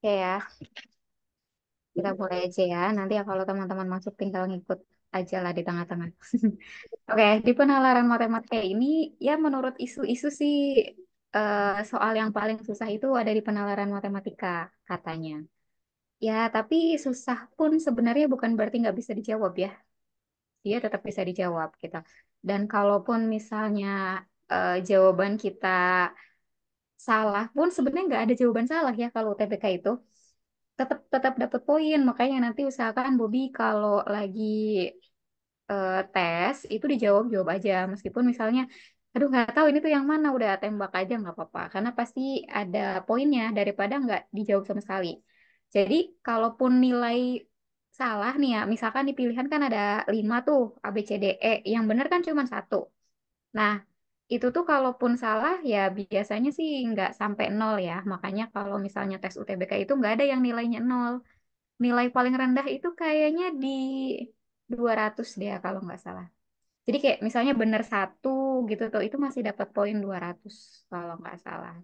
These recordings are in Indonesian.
Oke ya, kita mulai aja ya. Nanti ya kalau teman-teman masuk tinggal ngikut aja lah di tengah-tengah. Oke, di penalaran matematika ini ya menurut isu-isu sih soal yang paling susah itu ada di penalaran matematika katanya. Ya, tapi susah pun sebenarnya bukan berarti nggak bisa dijawab ya. Dia tetap bisa dijawab gitu. Dan kalaupun misalnya jawaban kita salah pun sebenarnya nggak ada jawaban salah ya kalau UTBK itu. Tetap tetap dapat poin. Makanya nanti usahakan Bobby kalau lagi tes itu dijawab jawab aja meskipun misalnya aduh nggak tahu ini tuh yang mana udah tembak aja nggak apa-apa karena pasti ada poinnya daripada nggak dijawab sama sekali. Jadi kalaupun nilai salah nih ya misalkan di pilihan kan ada 5 tuh A B C D E yang benar kan cuma satu. Nah itu tuh kalaupun salah ya biasanya sih nggak sampai nol ya. Makanya kalau misalnya tes UTBK itu nggak ada yang nilainya nol. Nilai paling rendah itu kayaknya di 200 deh kalau nggak salah. Jadi kayak misalnya bener satu gitu tuh itu masih dapat poin 200 kalau nggak salah.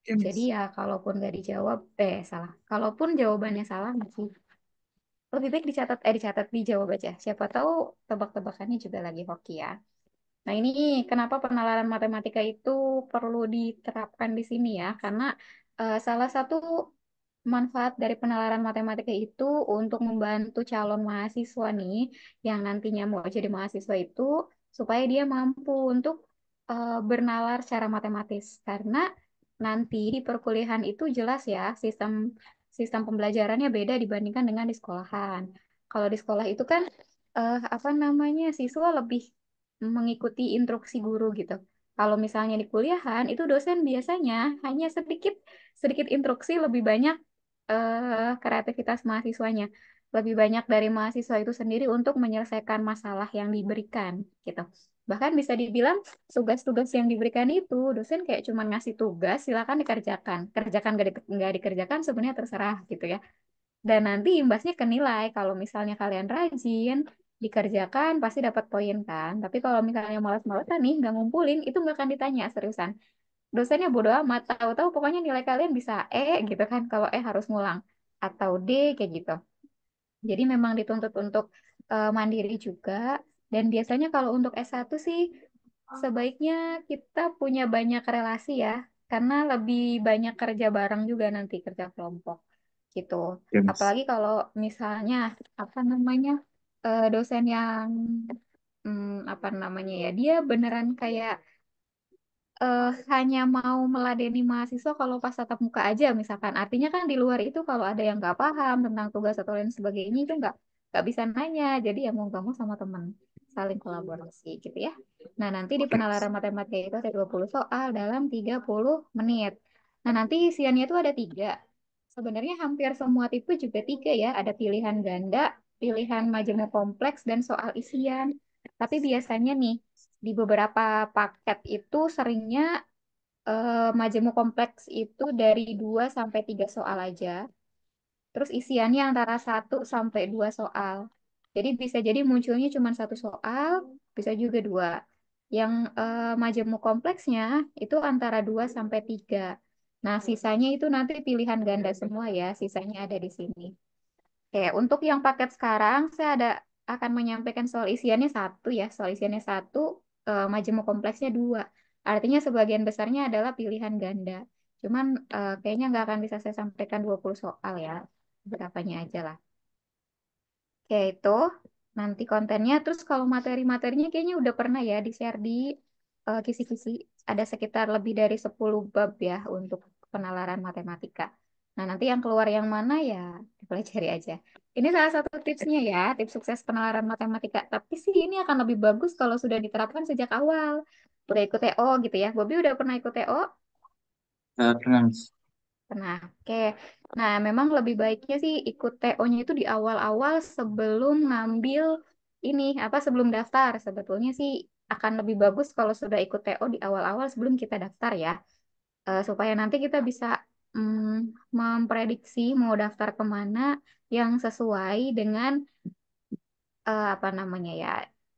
Ya, Jadi Mas. ya kalaupun nggak dijawab, salah. Kalaupun jawabannya salah masih lebih baik dicatat dijawab aja. Siapa tahu tebak-tebakannya juga lagi hoki ya. Nah ini kenapa penalaran matematika itu perlu diterapkan di sini ya? Karena salah satu manfaat dari penalaran matematika itu untuk membantu calon mahasiswa nih yang nantinya mau jadi mahasiswa itu supaya dia mampu untuk bernalar secara matematis. Karena nanti di perkuliahan itu jelas ya sistem sistem pembelajarannya beda dibandingkan dengan di sekolahan. Kalau di sekolah itu kan apa namanya siswa lebih mengikuti instruksi guru gitu. Kalau misalnya di kuliahan itu dosen biasanya hanya sedikit sedikit instruksi lebih banyak kreativitas mahasiswanya. Lebih banyak dari mahasiswa itu sendiri untuk menyelesaikan masalah yang diberikan gitu. Bahkan bisa dibilang tugas-tugas yang diberikan itu dosen kayak cuman ngasih tugas silakan dikerjakan. Kerjakan nggak dikerjakan sebenarnya terserah gitu ya. Dan nanti imbasnya ke nilai. Kalau misalnya kalian rajin, dikerjakan pasti dapat poin kan. Tapi kalau misalnya malas-malasan nih, nggak ngumpulin, itu nggak akan ditanya seriusan. Dosennya bodo amat, tahu-tahu pokoknya nilai kalian bisa gitu kan. Kalau harus ngulang. Atau D kayak gitu. Jadi memang dituntut untuk mandiri juga. Dan biasanya kalau untuk S1 sih, sebaiknya kita punya banyak relasi ya. Karena lebih banyak kerja bareng juga nanti, kerja kelompok gitu. Ya, Mas. Apalagi kalau misalnya apa namanya dosen yang apa namanya ya dia beneran kayak hanya mau meladeni mahasiswa kalau pas tatap muka aja misalkan. Artinya kan di luar itu kalau ada yang nggak paham tentang tugas atau lain sebagainya itu nggak bisa nanya. Jadi ya mau nggak mau sama teman saling kolaborasi gitu ya. Nah nanti di Oke, Mas. penalaran matematika itu ada 20 soal dalam 30 menit. Nah nanti isiannya itu ada tiga. Sebenarnya hampir semua tipe juga tiga ya. Ada pilihan ganda, pilihan majemuk kompleks, dan soal isian. Tapi biasanya nih di beberapa paket itu seringnya majemuk kompleks itu dari 2 sampai 3 soal aja. Terus isiannya antara 1 sampai 2 soal. Jadi bisa jadi munculnya cuma 1 soal, bisa juga 2. Yang majemuk kompleksnya itu antara 2 sampai 3. Nah, sisanya itu nanti pilihan ganda semua ya, sisanya ada di sini. Oke, untuk yang paket sekarang saya akan menyampaikan soal isiannya satu ya, soal isiannya satu, majemuk kompleksnya 2. Artinya sebagian besarnya adalah pilihan ganda. Cuman kayaknya nggak akan bisa saya sampaikan 20 soal ya, berapanya aja lah. Oke, itu nanti kontennya. Terus kalau materi-materinya kayaknya udah pernah ya di-share di kisi-kisi. Ada sekitar lebih dari 10 bab ya untuk penalaran matematika. Nah, nanti yang keluar yang mana ya dipelajari aja. Ini salah satu tipsnya ya, tips sukses penalaran matematika. Tapi sih ini akan lebih bagus kalau sudah diterapkan sejak awal. Udah ikut TO gitu ya. Bobi udah pernah ikut TO? Pernah, Mas. Nah, oke. Nah, memang lebih baiknya sih ikut TO-nya itu di awal-awal sebelum ngambil ini, apa sebelum daftar. Sebetulnya sih akan lebih bagus kalau sudah ikut TO di awal-awal sebelum kita daftar ya. Supaya nanti kita bisa memprediksi mau daftar kemana yang sesuai dengan apa namanya ya,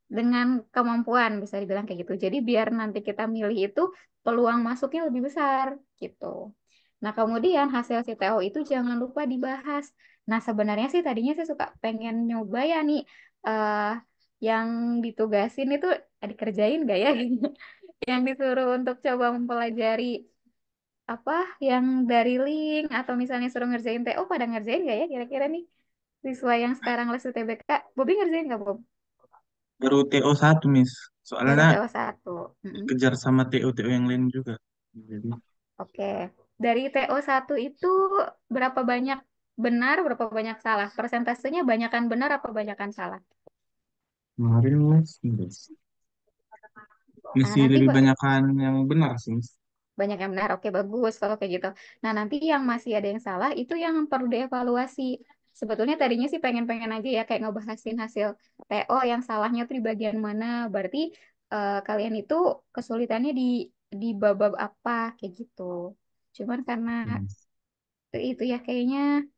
dengan kemampuan bisa dibilang kayak gitu. Jadi biar nanti kita milih itu peluang masuknya lebih besar gitu. Nah, kemudian hasil si TO itu jangan lupa dibahas. Nah, sebenarnya sih tadinya saya suka pengen nyoba ya nih, eh yang ditugasin itu dikerjain gak ya? Yang disuruh untuk coba mempelajari apa yang dari link atau misalnya suruh ngerjain TO pada ngerjain gak ya kira-kira nih siswa yang sekarang les UTBK. Bobi ngerjain gak, Bob? Baru TO 1, Miss. Baru Soalnya TO 1. kejar sama TO-TO yang lain juga. Jadi Oke. Dari TO 1 itu berapa banyak benar, berapa banyak salah? Persentasenya banyakan benar apa banyakan salah? kemarin Miss Nah, masih nanti lebih banyakkan yang benar sih, Miss. banyak yang benar. Oke, bagus kalau kayak gitu. Nah, nanti yang masih ada yang salah itu yang perlu dievaluasi. Sebetulnya tadinya sih pengen-pengen aja ya kayak ngebahasin hasil TO yang salahnya tuh di bagian mana. Berarti kalian itu kesulitannya di bab apa kayak gitu. Cuman karena Hmm. itu ya kayaknya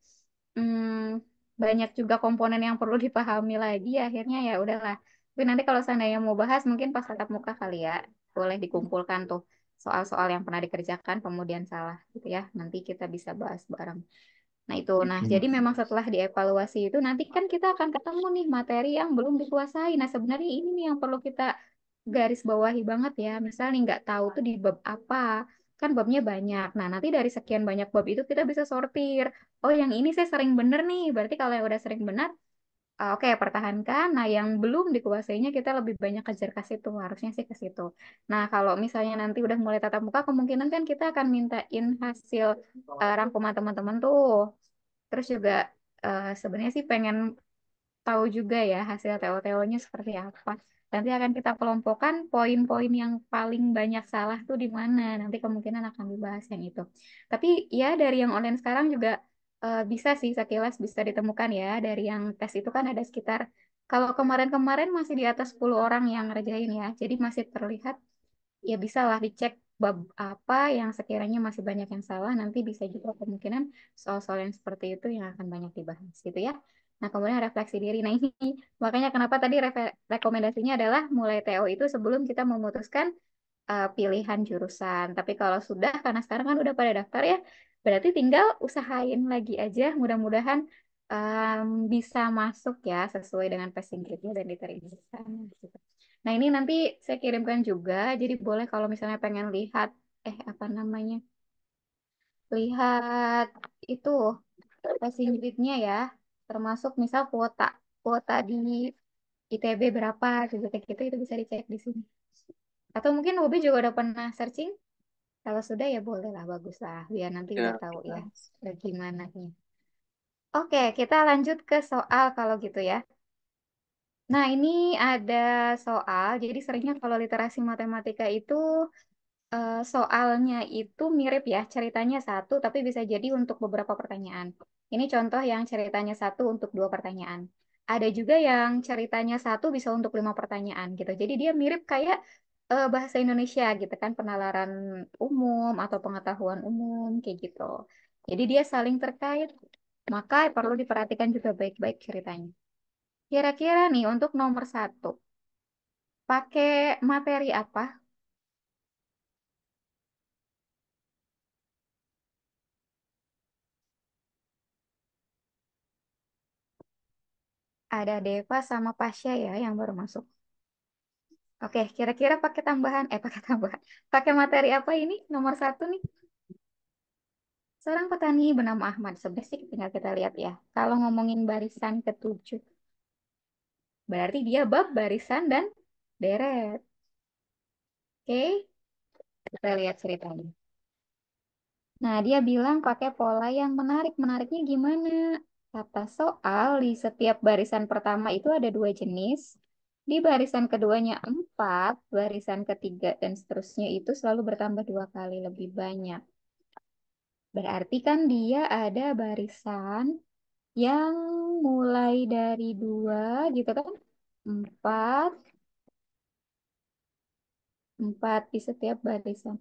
banyak juga komponen yang perlu dipahami lagi akhirnya ya udahlah. Tapi nanti kalau seandainya mau bahas mungkin pas tatap muka kali ya boleh dikumpulkan tuh soal-soal yang pernah dikerjakan kemudian salah gitu ya. Nanti kita bisa bahas bareng. Nah itu, nah Oke, jadi Mas. memang setelah dievaluasi itu nanti kan kita akan ketemu nih materi yang belum dikuasai. Nah sebenarnya ini nih yang perlu kita garis bawahi banget ya. Misalnya nggak tahu tuh di bab apa, kan babnya banyak. Nah nanti dari sekian banyak bab itu kita bisa sortir. Oh yang ini saya sering bener nih, berarti kalau yang udah sering benar, oke pertahankan. Nah yang belum dikuasainya kita lebih banyak kejar ke situ, harusnya sih ke situ. Nah kalau misalnya nanti udah mulai tatap muka, kemungkinan kan kita akan mintain hasil rangkuman teman-teman tuh. Terus juga sebenarnya sih pengen tahu juga ya hasil TO-TO-nya seperti apa. Nanti akan kita kelompokkan poin-poin yang paling banyak salah tuh di mana. Nanti kemungkinan akan dibahas yang itu. Tapi ya dari yang online sekarang juga bisa sih sekilas bisa ditemukan ya. Dari yang tes itu kan ada sekitar, kalau kemarin-kemarin masih di atas 10 orang yang ngerjain ya. Jadi masih terlihat ya bisa lah dicek bab apa yang sekiranya masih banyak yang salah nanti bisa juga kemungkinan soal-soal yang seperti itu yang akan banyak dibahas gitu ya. Nah kemudian refleksi diri. Nah ini makanya kenapa tadi rekomendasinya adalah mulai TO itu sebelum kita memutuskan pilihan jurusan. Tapi kalau sudah karena sekarang kan udah pada daftar ya berarti tinggal usahain lagi aja mudah-mudahan bisa masuk ya sesuai dengan passing grade-nya dan diterima di sana, gitu. Nah, ini nanti saya kirimkan juga. Jadi boleh kalau misalnya pengen lihat, apa namanya? Lihat itu passing grade-nya ya. Termasuk misal kuota kuota di ITB berapa gitu kayak gitu itu bisa dicek di sini. Atau mungkin Bobi juga udah pernah searching. Kalau sudah ya boleh lah, bagus lah. Biar nanti udah Ya, tahu ya Mas. bagaimana. Oke, kita lanjut ke soal kalau gitu ya. Nah, ini ada soal. Jadi seringnya kalau literasi matematika itu soalnya itu mirip ya, ceritanya satu, tapi bisa jadi untuk beberapa pertanyaan. Ini contoh yang ceritanya satu untuk dua pertanyaan. Ada juga yang ceritanya satu bisa untuk 5 pertanyaan gitu. Jadi dia mirip kayak bahasa Indonesia gitu kan, penalaran umum atau pengetahuan umum kayak gitu. Jadi dia saling terkait, maka perlu diperhatikan juga baik-baik ceritanya. Kira-kira nih untuk nomor satu, pakai materi apa? Ada Deva sama Pasha ya yang baru masuk. Oke, kira-kira pakai tambahan, pakai tambahan. Pakai materi apa ini? Nomor satu nih. Seorang petani bernama Ahmad. Sebenarnya sih tinggal kita lihat ya. Kalau ngomongin barisan ketujuh, berarti dia bab barisan dan deret. Oke, kita lihat ceritanya. Nah, dia bilang pakai pola yang menarik. Menariknya gimana? Kata soal, di setiap barisan pertama itu ada dua jenis. Di barisan keduanya empat, barisan ketiga dan seterusnya itu selalu bertambah 2 kali lebih banyak. Berarti kan dia ada barisan yang mulai dari dua gitu kan? Empat, empat di setiap barisan.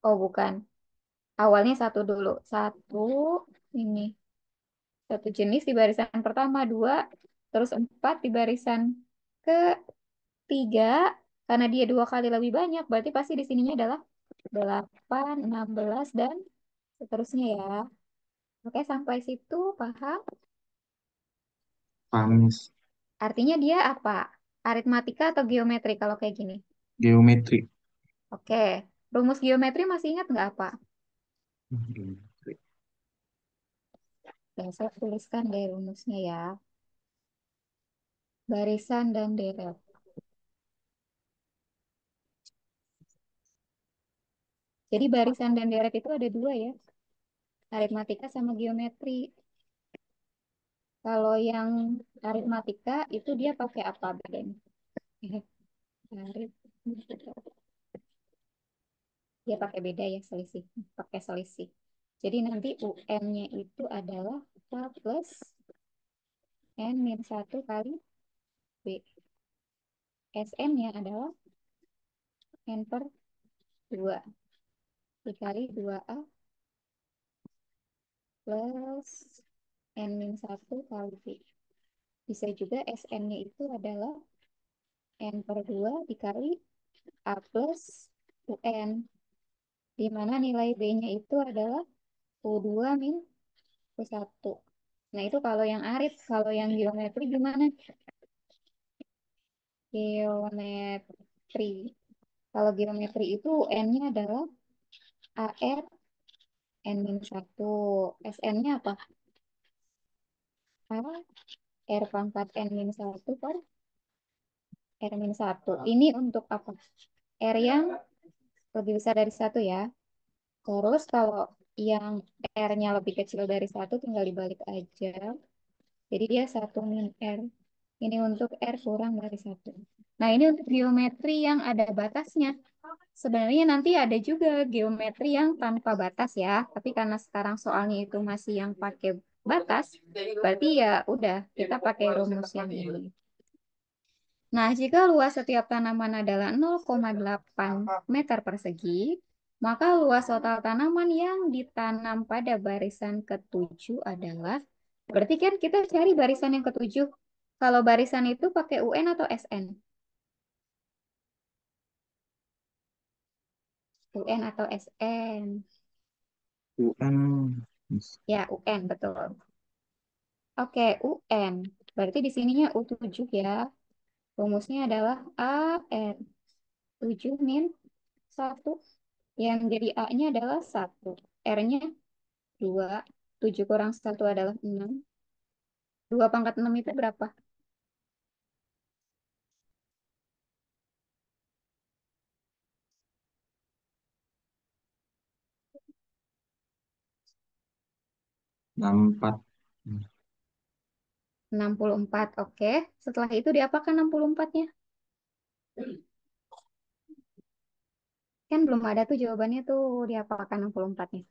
Oh, bukan. Awalnya satu dulu. Satu, ini. Satu jenis di barisan pertama, dua, terus empat di barisan ketiga, karena dia 2 kali lebih banyak, berarti pasti di sininya adalah 8, 16, dan seterusnya ya. Oke, sampai situ paham? Pamis. Artinya dia apa? Aritmatika atau geometri kalau kayak gini? Geometri. Oke, rumus geometri masih ingat nggak apa? Geometri. Ya, saya tuliskan deh rumusnya ya. Barisan dan deret. Jadi barisan dan deret itu ada dua ya, aritmatika sama geometri. Kalau yang aritmatika itu dia pakai apa bedanya? Aritmatika. Dia pakai beda ya selisih, pakai selisih. Jadi nanti UN-nya itu adalah K plus N min 1 kali B. SN-nya adalah N per 2 dikali 2A plus N min 1 kali B. Bisa juga SN-nya itu adalah N per 2 dikali A plus UN, di mana nilai B-nya itu adalah U2 min U1. Nah, itu kalau yang arit. Kalau yang geometri gimana? Geometri. Kalau geometri itu N-nya adalah AR N-1. SN-nya apa? A, R pangkat N-1 per R-1. Ini untuk apa? R yang lebih besar dari satu ya. Terus kalau yang R-nya lebih kecil dari satu tinggal dibalik aja. Jadi dia satu min R. Ini untuk R kurang dari satu. Nah, ini untuk geometri yang ada batasnya. Sebenarnya nanti ada juga geometri yang tanpa batas ya. Tapi karena sekarang soalnya itu masih yang pakai batas, berarti ya udah kita pakai rumus yang ini. Nah, jika luas setiap tanaman adalah 0,8 meter persegi, maka luas total tanaman yang ditanam pada barisan ketujuh adalah, berarti kan kita cari barisan yang ketujuh. Kalau barisan itu pakai UN atau SN? UN atau SN? UN. Ya, UN, betul. Oke, UN. Berarti di sininya U7 ya. Rumusnya adalah AR 7 min 1. Yang jadi A-nya adalah 1. R-nya 2. 7 kurang 1 adalah 6. 2 pangkat 6 itu berapa? 64. 64. Oke. Setelah itu diapakan 64-nya? Kan belum ada tuh jawabannya tuh diapakan 64-nya.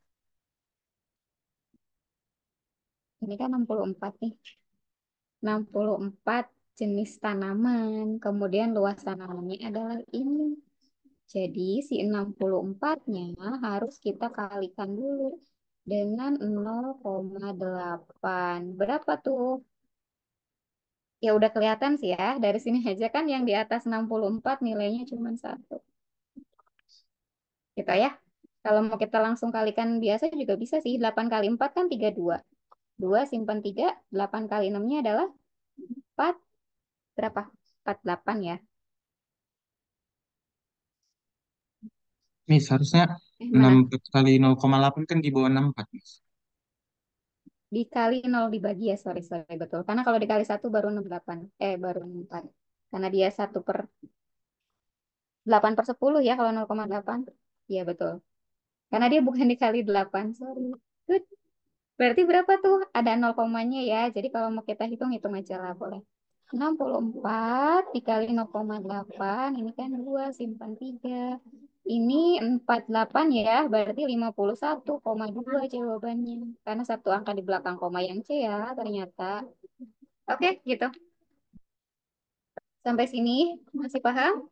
Ini kan 64 nih. 64 jenis tanaman. Kemudian luas tanamannya adalah ini. Jadi si 64-nya harus kita kalikan dulu dengan 0,8. Berapa tuh? Ya udah kelihatan sih ya. Dari sini aja kan yang di atas 64 nilainya cuma satu. Gitu ya. Kalau mau kita langsung kalikan biasa juga bisa sih. 8 kali 4 kan 32. 2 simpan 3. 8 kali 6-nya adalah 4. Berapa? 48 ya. Nih, seharusnya Mana? 64 kali 0,8 kan di bawah 64, Miss. Dikali 0 dibagi ya. Sorry, sorry. Betul. Karena kalau dikali satu baru 68. Baru 4. Karena dia 1/8/10 ya kalau 0,8. Iya, betul. Karena dia bukan dikali 8. Sorry. Good. Berarti berapa tuh? Ada 0 komanya ya. Jadi kalau mau kita hitung, hitung aja lah boleh. 64 dikali 0,8. Ini kan 2 simpan 3. Ini 48 ya. Berarti 51,2 jawabannya. Karena satu angka di belakang koma yang C ya ternyata. Oke, gitu. Sampai sini masih paham?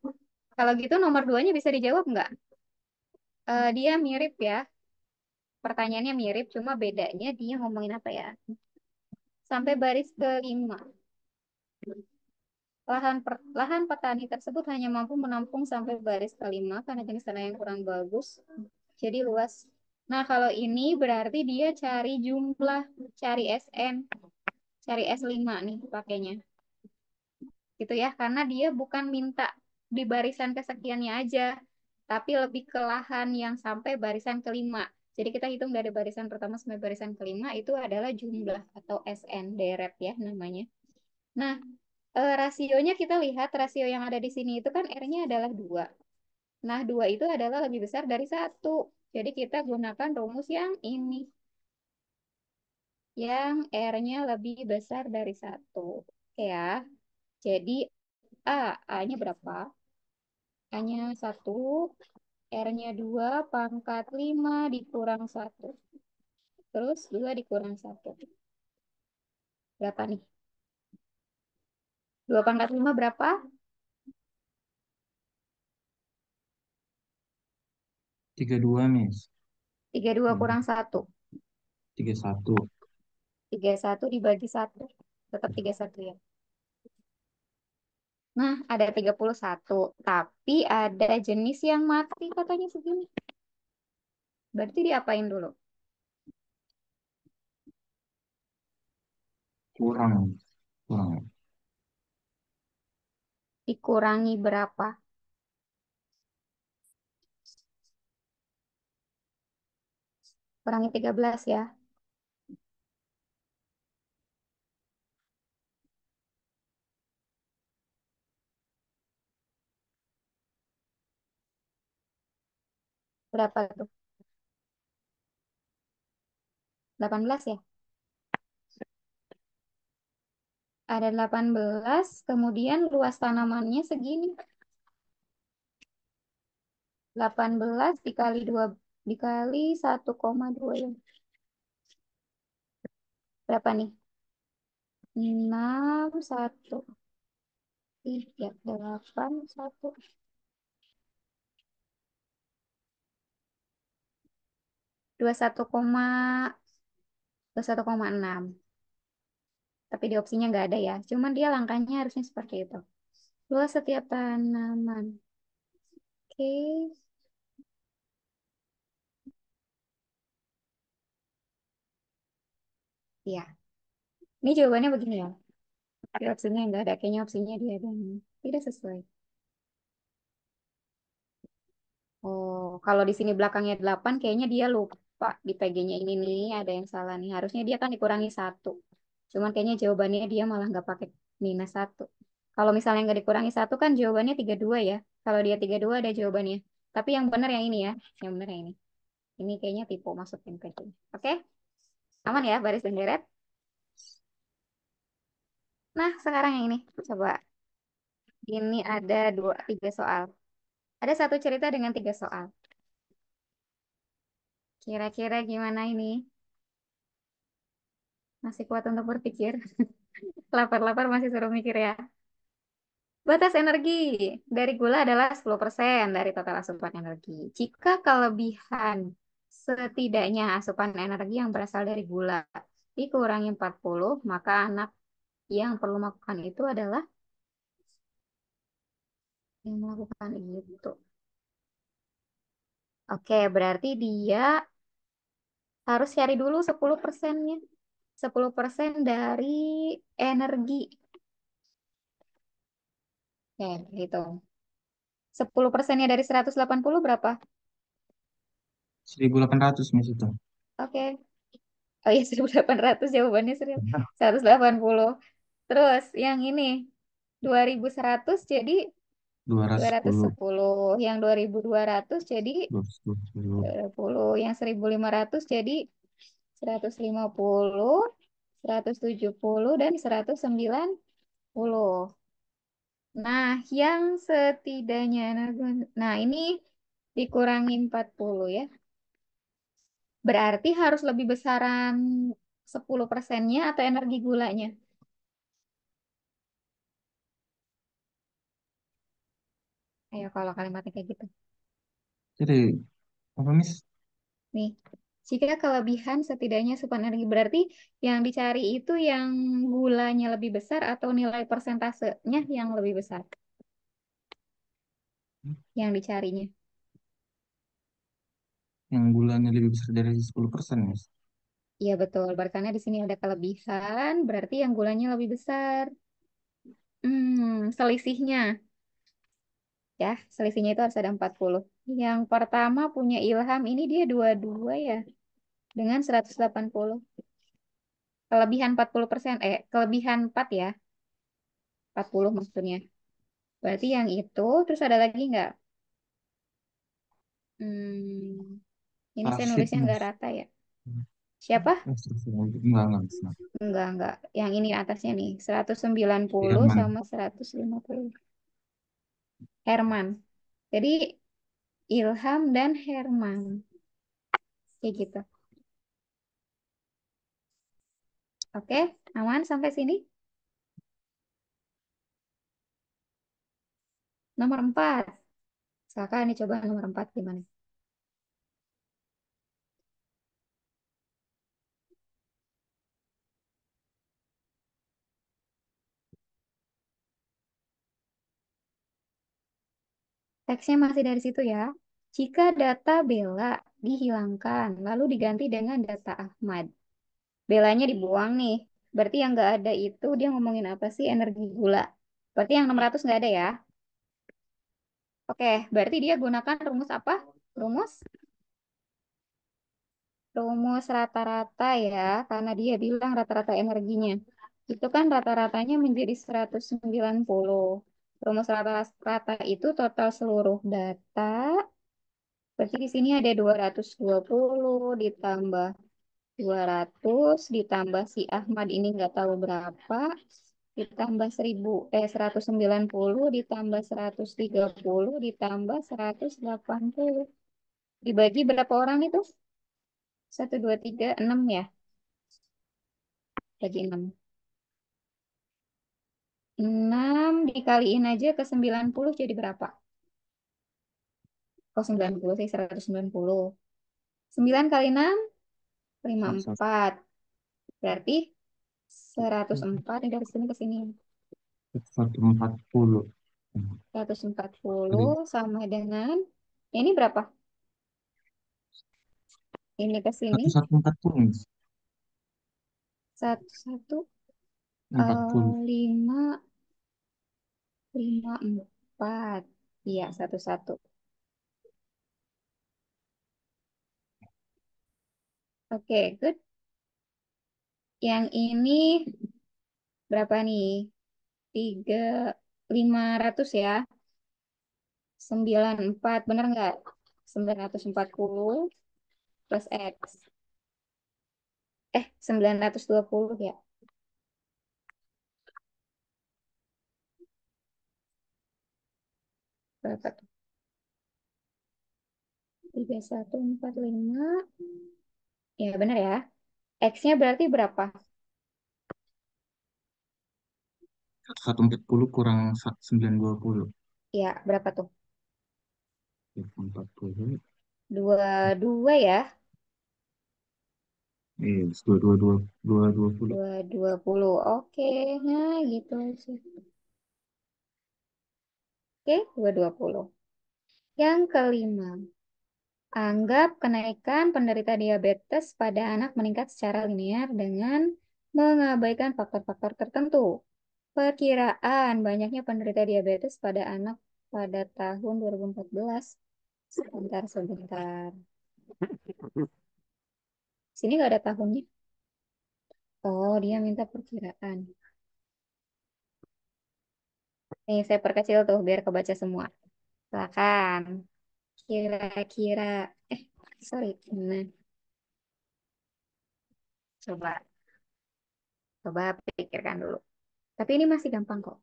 Kalau gitu nomor duanya bisa dijawab nggak? Dia mirip ya. Pertanyaannya mirip, cuma bedanya dia ngomongin apa ya? Sampai baris kelima. Lahan petani tersebut hanya mampu menampung sampai baris kelima karena jenis tanah yang kurang bagus. Jadi luas. Nah, kalau ini berarti dia cari jumlah, cari SN, cari S5 nih pakainya. Gitu ya, karena dia bukan minta di barisan kesekiannya aja, tapi lebih ke lahan yang sampai barisan kelima. Jadi kita hitung dari barisan pertama sampai barisan kelima itu adalah jumlah atau SN deret ya namanya. Nah, rasionya kita lihat rasio yang ada di sini itu kan R-nya adalah 2. Nah, 2 itu adalah lebih besar dari satu. Jadi kita gunakan rumus yang ini, yang R-nya lebih besar dari satu. Oke ya, jadi A-nya berapa? A-nya 1, R-nya 2 pangkat 5 dikurang satu. Terus 2 dikurang satu. Berapa nih? 2 pangkat 5 berapa? 32 Miss. 32 kurang Hmm, satu. 31. 31 dibagi satu. Tetap 31 ya. Nah, ada 31. Tapi ada jenis yang mati katanya segini. Berarti diapain dulu? Kurang. Kurang. Dikurangi berapa? Kurangi 13 ya. Berapa tuh? 18 ya? Ada 18, kemudian luas tanamannya segini. 18 dikali 2 dikali 1,2 ya. Berapa nih? 6 1 3 8 1 21,6. Tapi di opsinya nggak ada ya. Cuman dia langkahnya harusnya seperti itu. Luas setiap tanaman. Oke. Ya. Ini jawabannya begini ya. Tapi opsinya nggak ada. Kayaknya opsinya dia dan tidak sesuai. Oh, kalau di sini belakangnya 8, kayaknya dia lupa di PG-nya ini nih. Ada yang salah nih. Harusnya dia kan dikurangi satu. Cuman kayaknya jawabannya dia malah nggak pakai minus satu. Kalau misalnya nggak dikurangi satu kan jawabannya 32 ya. Kalau dia 32 ada jawabannya. Tapi yang benar yang ini ya. Yang benar yang ini. Ini kayaknya tipe masukin PG. Oke? Aman ya baris dan deret? Nah, sekarang yang ini. Coba. Ini ada 3 soal. Ada satu cerita dengan 3 soal. Kira-kira gimana ini? Masih kuat untuk berpikir? Lapar-lapar masih suruh mikir ya. Batas energi dari gula adalah 10% dari total asupan energi. Jika kelebihan setidaknya asupan energi yang berasal dari gula dikurangi 40, maka anak yang perlu makan itu adalah yang melakukan itu. Oke, berarti dia harus cari dulu 10%-nya. 10% dari energi. Oke, gitu. 10%-nya dari 180 berapa? 1800 Miss itu. Oke. Oh iya, 1.800 jawabannya 180. Terus yang ini 2.100 jadi Dua dua ratus ratus sepuluh sepuluh. Yang 2.200 jadi 210. 20. Yang 1.500 jadi 150, 170 dan 190. Nah, yang setidaknya, nah ini dikurangi 40 ya. Berarti harus lebih besaran 10%-nya atau energi gulanya. Ayo kalau kalimatnya kayak gitu. Jadi apa Miss? Nih. Jika kelebihan setidaknya asupan energi berarti yang dicari itu yang gulanya lebih besar atau nilai persentasenya yang lebih besar yang dicarinya. Yang gulanya lebih besar dari 10%, Mas. Iya betul, berarti di sini ada kelebihan, berarti yang gulanya lebih besar. Selisihnya ya, selisihnya itu harus ada 40. Yang pertama punya Ilham ini dia dua-dua ya, dengan 180. Kelebihan 40%, kelebihan 4 ya, 40 maksudnya. Berarti yang itu, terus ada lagi nggak? Hmm, ini saya Pasif, nulisnya nggak Mas. rata ya. Siapa? Enggak, Mas. Nah, Enggak. Yang ini atasnya nih, 190 Jerman. sama 150. Herman. Jadi Ilham dan Herman. Kayak gitu. Oke, aman sampai sini? Nomor 4. Silakan nih coba nomor 4 gimana? Teksnya masih dari situ ya. Jika data Bella dihilangkan, lalu diganti dengan data Ahmad. Belanya dibuang nih. Berarti yang nggak ada itu dia ngomongin apa sih energi gula. Berarti yang 600 nggak ada ya. Oke, berarti dia gunakan rumus apa? Rumus rumus rata-rata ya, karena dia bilang rata-rata energinya. Itu kan rata-ratanya menjadi 190. Rumus rata-rata itu total seluruh data. Berarti di sini ada 220 ditambah 200 ditambah si Ahmad ini nggak tahu berapa ditambah 190 ditambah 130 ditambah 180 dibagi berapa orang itu? 1, 2, 3, 6 ya? Bagi 6. 6 dikaliin aja ke 90 jadi berapa? Oh 90 sih 190. 9 kali 6 54. Berarti 104 ini dari sini ke sini. 140. 140 Jadi sama dengan ini berapa? Ini ke sini 1140, Mas. satu satu 40. 5 5 4. Iya 11. Oke, good. Yang ini berapa nih? 3 500 ya. 94 bener nggak? 940 plus X. 920 ya. Berapa tuh? 3145. Ya bener ya. X-nya berarti berapa? 140 kurang 920. Ya berapa tuh? 40. 22 ya. Iya, 220. 220. Oke, nah gitu sih. Oke, 220. Yang kelima, anggap kenaikan penderita diabetes pada anak meningkat secara linear dengan mengabaikan faktor-faktor tertentu. Perkiraan banyaknya penderita diabetes pada anak pada tahun 2014. Sebentar. Sini nggak ada tahunnya. Oh, dia minta perkiraan. Nih, saya perkecil tuh biar kebaca semua. Silakan. Kira-kira, eh, sorry. Nah, coba, coba pikirkan dulu. Tapi ini masih gampang kok.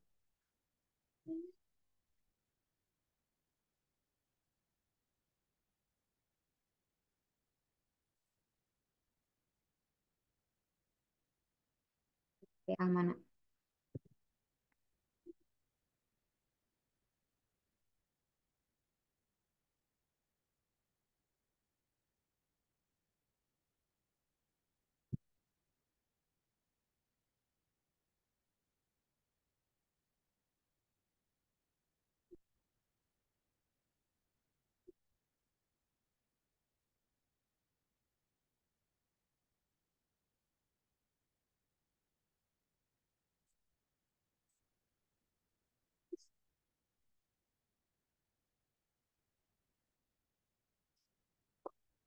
Yang mana?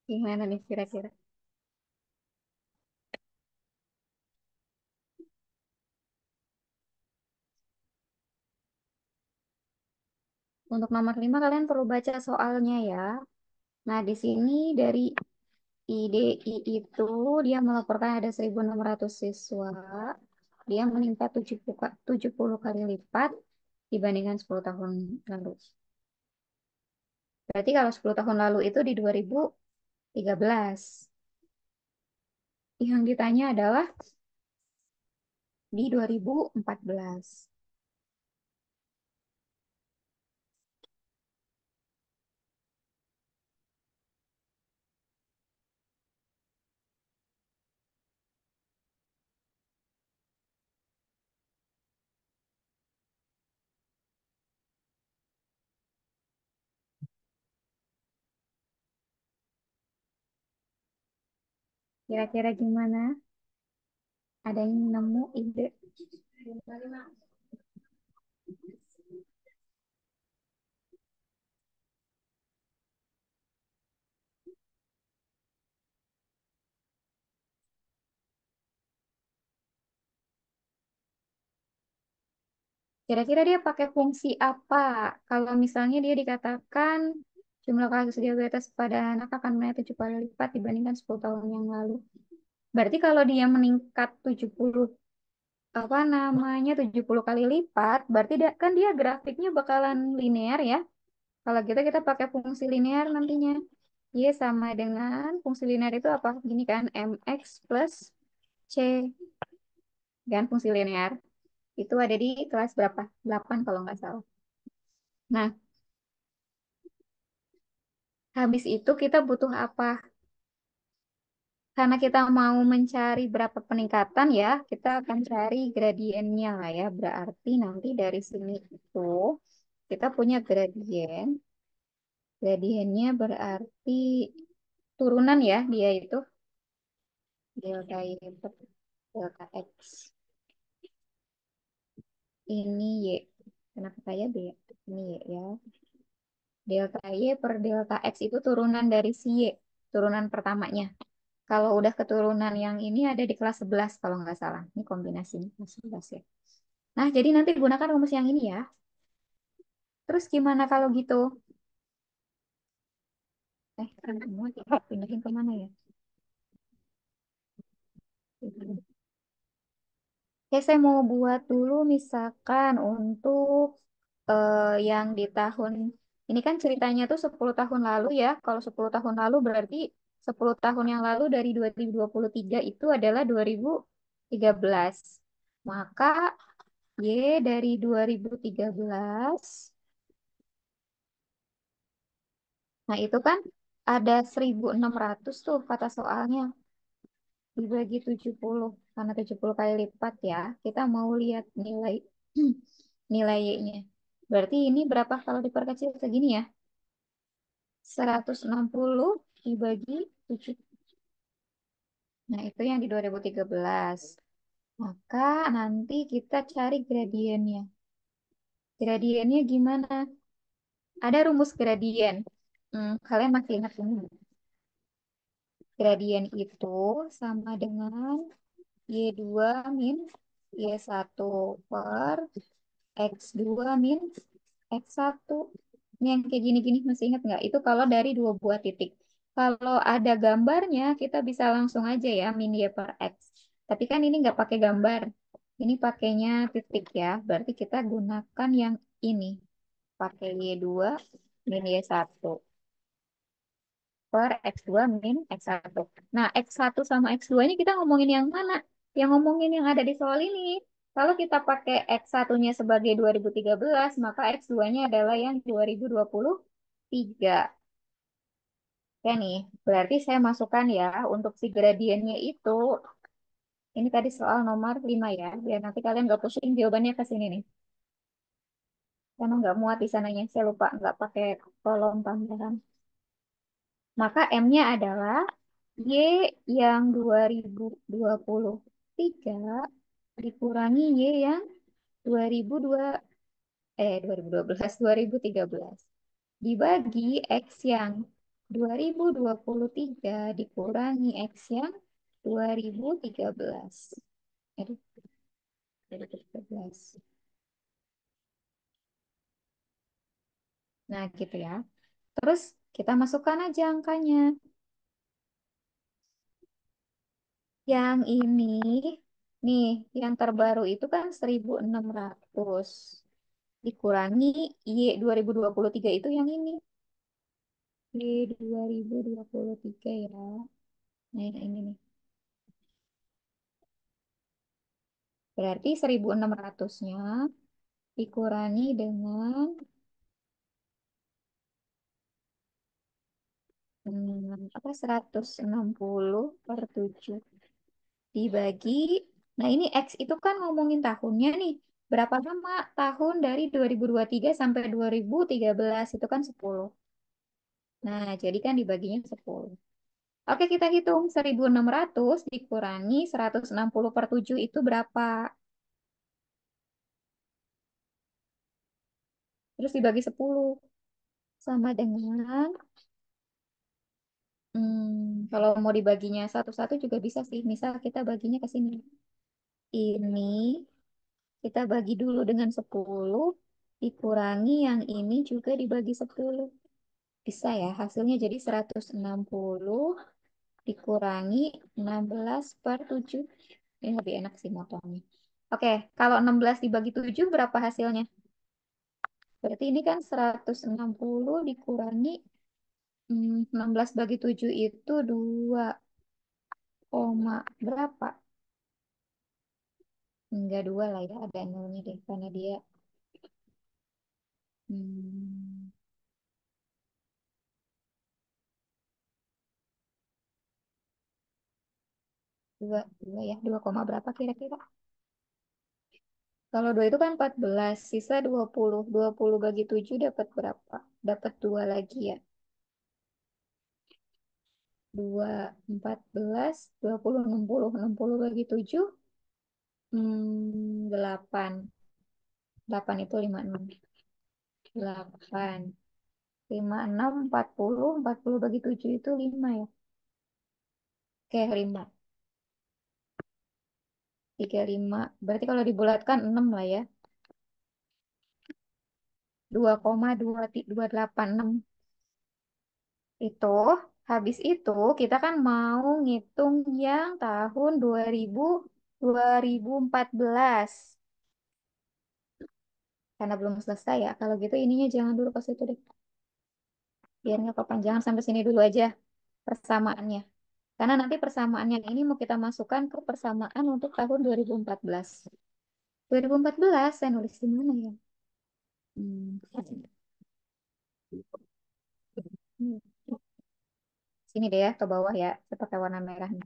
Gimana nih kira-kira? Untuk nomor 5 kalian perlu baca soalnya ya. Nah, di sini dari IDI itu dia melaporkan ada 1.600 siswa. Dia meningkat 70 kali lipat dibandingkan 10 tahun lalu. Berarti kalau 10 tahun lalu itu di 2013. Yang ditanya adalah di 2014. Kira-kira gimana? Ada yang nemu ide? Kira-kira dia pakai fungsi apa? Kalau misalnya dia dikatakan jumlah kasus diabetes pada anak akan naik 7 kali lipat dibandingkan 10 tahun yang lalu. Berarti kalau dia meningkat 70 apa namanya 70 kali lipat, berarti kan dia grafiknya bakalan linear ya. Kalau gitu kita pakai fungsi linear nantinya. Y sama dengan fungsi linear itu apa? Gini kan, mx plus c. Dan fungsi linear itu ada di kelas berapa? 8 kalau nggak salah. Nah, habis itu kita butuh apa? Karena kita mau mencari berapa peningkatan ya, kita akan cari gradiennya lah ya. Berarti nanti dari sini itu kita punya gradien. Gradiennya berarti turunan ya dia itu. Delta Y per delta X. Ini Y. Kenapa saya B? Ini Y ya. Delta Y per delta X itu turunan dari si Y. Turunan pertamanya. Kalau udah keturunan yang ini ada di kelas 11 kalau nggak salah. Ini kombinasinya kelas 11 ya. Nah, jadi nanti gunakan rumus yang ini ya. Terus gimana kalau gitu? Kan semua kita pindahin kemana ya? Oke, saya mau buat dulu misalkan untuk yang di tahun ini kan ceritanya tuh 10 tahun lalu ya. Kalau 10 tahun lalu berarti 10 tahun yang lalu dari 2023 itu adalah 2013. Maka Y dari 2013, nah itu kan ada 1.600 tuh kata soalnya dibagi 70 karena 70 kali lipat ya. Kita mau lihat nilai nilai Y-nya. Berarti ini berapa kalau diperkecil segini ya? 160 dibagi 7. Nah, itu yang di 2013. Maka nanti kita cari gradiennya. Gradiennya gimana? Ada rumus gradien. Kalian masih ingat ini? Gradien itu sama dengan Y2 min Y1 per X2 min X1. Ini yang kayak gini-gini masih ingat nggak? Itu kalau dari dua buah titik. Kalau ada gambarnya, kita bisa langsung aja ya min Y per X. Tapi kan ini nggak pakai gambar. Ini pakainya titik ya. Berarti kita gunakan yang ini. Pakai Y2 min Y1 per X2 min X1. Nah, X1 sama X2 ini kita ngomongin yang mana? Yang ngomongin yang ada di soal ini. Kalau kita pakai X1-nya sebagai 2013, maka X2-nya adalah yang 2023. Ya nih, berarti saya masukkan ya untuk si gradiennya itu. Ini tadi soal nomor 5 ya. Biar nanti kalian nggak pusing jawabannya ke sini nih. Karena nggak muat di sananya. Saya lupa nggak pakai kolom tambahan. Maka M-nya adalah Y yang 2023 dikurangi Y yang 2002 2012 2013 dibagi X yang 2023 dikurangi X yang 2013. Aduh, 2013. Nah, gitu ya. Terus kita masukkan aja angkanya. Yang ini, nih, yang terbaru itu kan 1600. Dikurangi Y 2023 itu yang ini. Y 2023 ya. Nah, yang ini nih. Berarti 1600-nya dikurangi dengan apa 160 per 7 dibagi. Nah, ini X itu kan ngomongin tahunnya nih. Berapa lama tahun dari 2023 sampai 2013 itu kan 10. Nah, jadi kan dibaginya 10. Oke, kita hitung 1600 dikurangi 160 per 7 itu berapa? Terus dibagi 10 sama dengan kalau mau dibaginya satu-satu juga bisa sih. Misal kita baginya ke sini. Ini kita bagi dulu dengan 10 dikurangi yang ini juga dibagi 10. Bisa ya, hasilnya jadi 160 dikurangi 16 per 7. Ini lebih enak sih motongnya. Oke, kalau 16 dibagi 7 berapa hasilnya? Berarti ini kan 160 dikurangi 16 bagi 7 itu 2 koma berapa? Enggak 2 lah ya, ada nolnya deh. Karena dia hmm, 2, 2 ya, 2 koma berapa kira-kira? Kalau 2 itu kan 14, sisa 20. 20 bagi 7 dapat berapa? Dapat 2 lagi ya. 2, 14, 20, 60. 60 bagi 7, 8. 8 itu 56. 8. 56, 40. 40 bagi 7 itu 5 ya. Oke, 5. 35. Berarti kalau dibulatkan 6 lah ya. 2,286 itu. Habis itu kita kan mau ngitung yang tahun 2014. Karena belum selesai ya. Kalau gitu ininya jangan dulu pas itu deh. Biar nggak kepanjangan sampai sini dulu aja persamaannya. Karena nanti persamaan yang ini mau kita masukkan ke persamaan untuk tahun 2014. 2014 saya nulis di mana ya? Hmm. Sini deh ya, ke bawah ya. Saya pakai warna merah nih.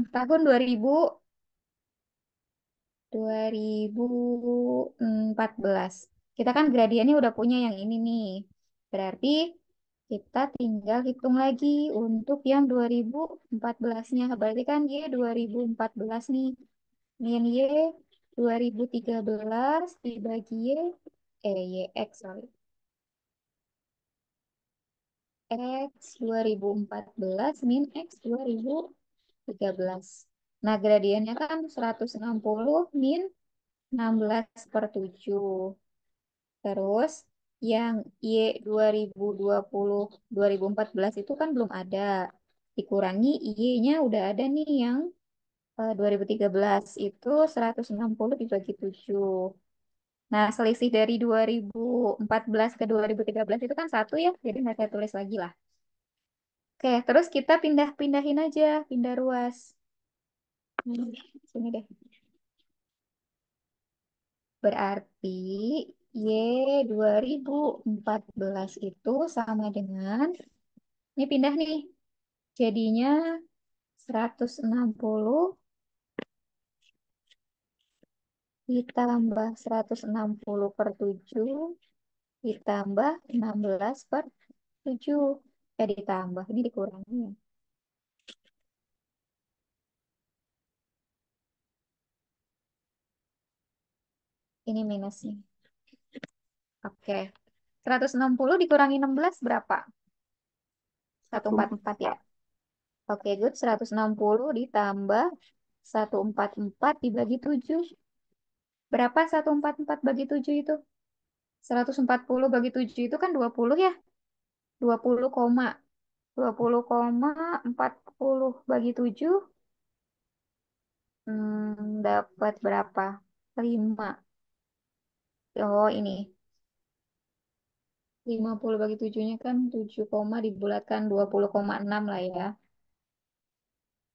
Tahun 2014. Kita kan gradiennya udah punya yang ini nih. Berarti kita tinggal hitung lagi untuk yang 2014-nya. Berarti kan Y 2014 nih. Min Y 2013 dibagi Y, X, sorry. X 2014 min X 2013. Nah, gradiennya kan 160 min 16 per 7. Terus yang Y 2020, 2014 itu kan belum ada. Dikurangi Y-nya udah ada nih yang 2013 itu 160 dibagi 7. Nah, selisih dari 2014 ke 2013 itu kan satu ya, jadi nggak saya tulis lagi lah. Oke, terus kita pindah-pindahin aja, pindah ruas. Sini deh. Berarti Y 2014 itu sama dengan, ini pindah nih, jadinya 160 ditambah 160 per 7 ditambah 16 per 7. Ditambah, ini dikurangi ya. Ini minusnya. Oke. 160 dikurangi 16 berapa? Seratus Satu. empat puluh empat ya. Oke, good. 160 ditambah 144 dibagi 7. Berapa 144 bagi 7 itu? 140 bagi 7 itu kan 20 ya? 20 koma. 20,40 bagi 7 dapat berapa? 5. Oh, ini. 50 bagi 7-nya kan 7 koma dibulatkan 20,6 lah ya.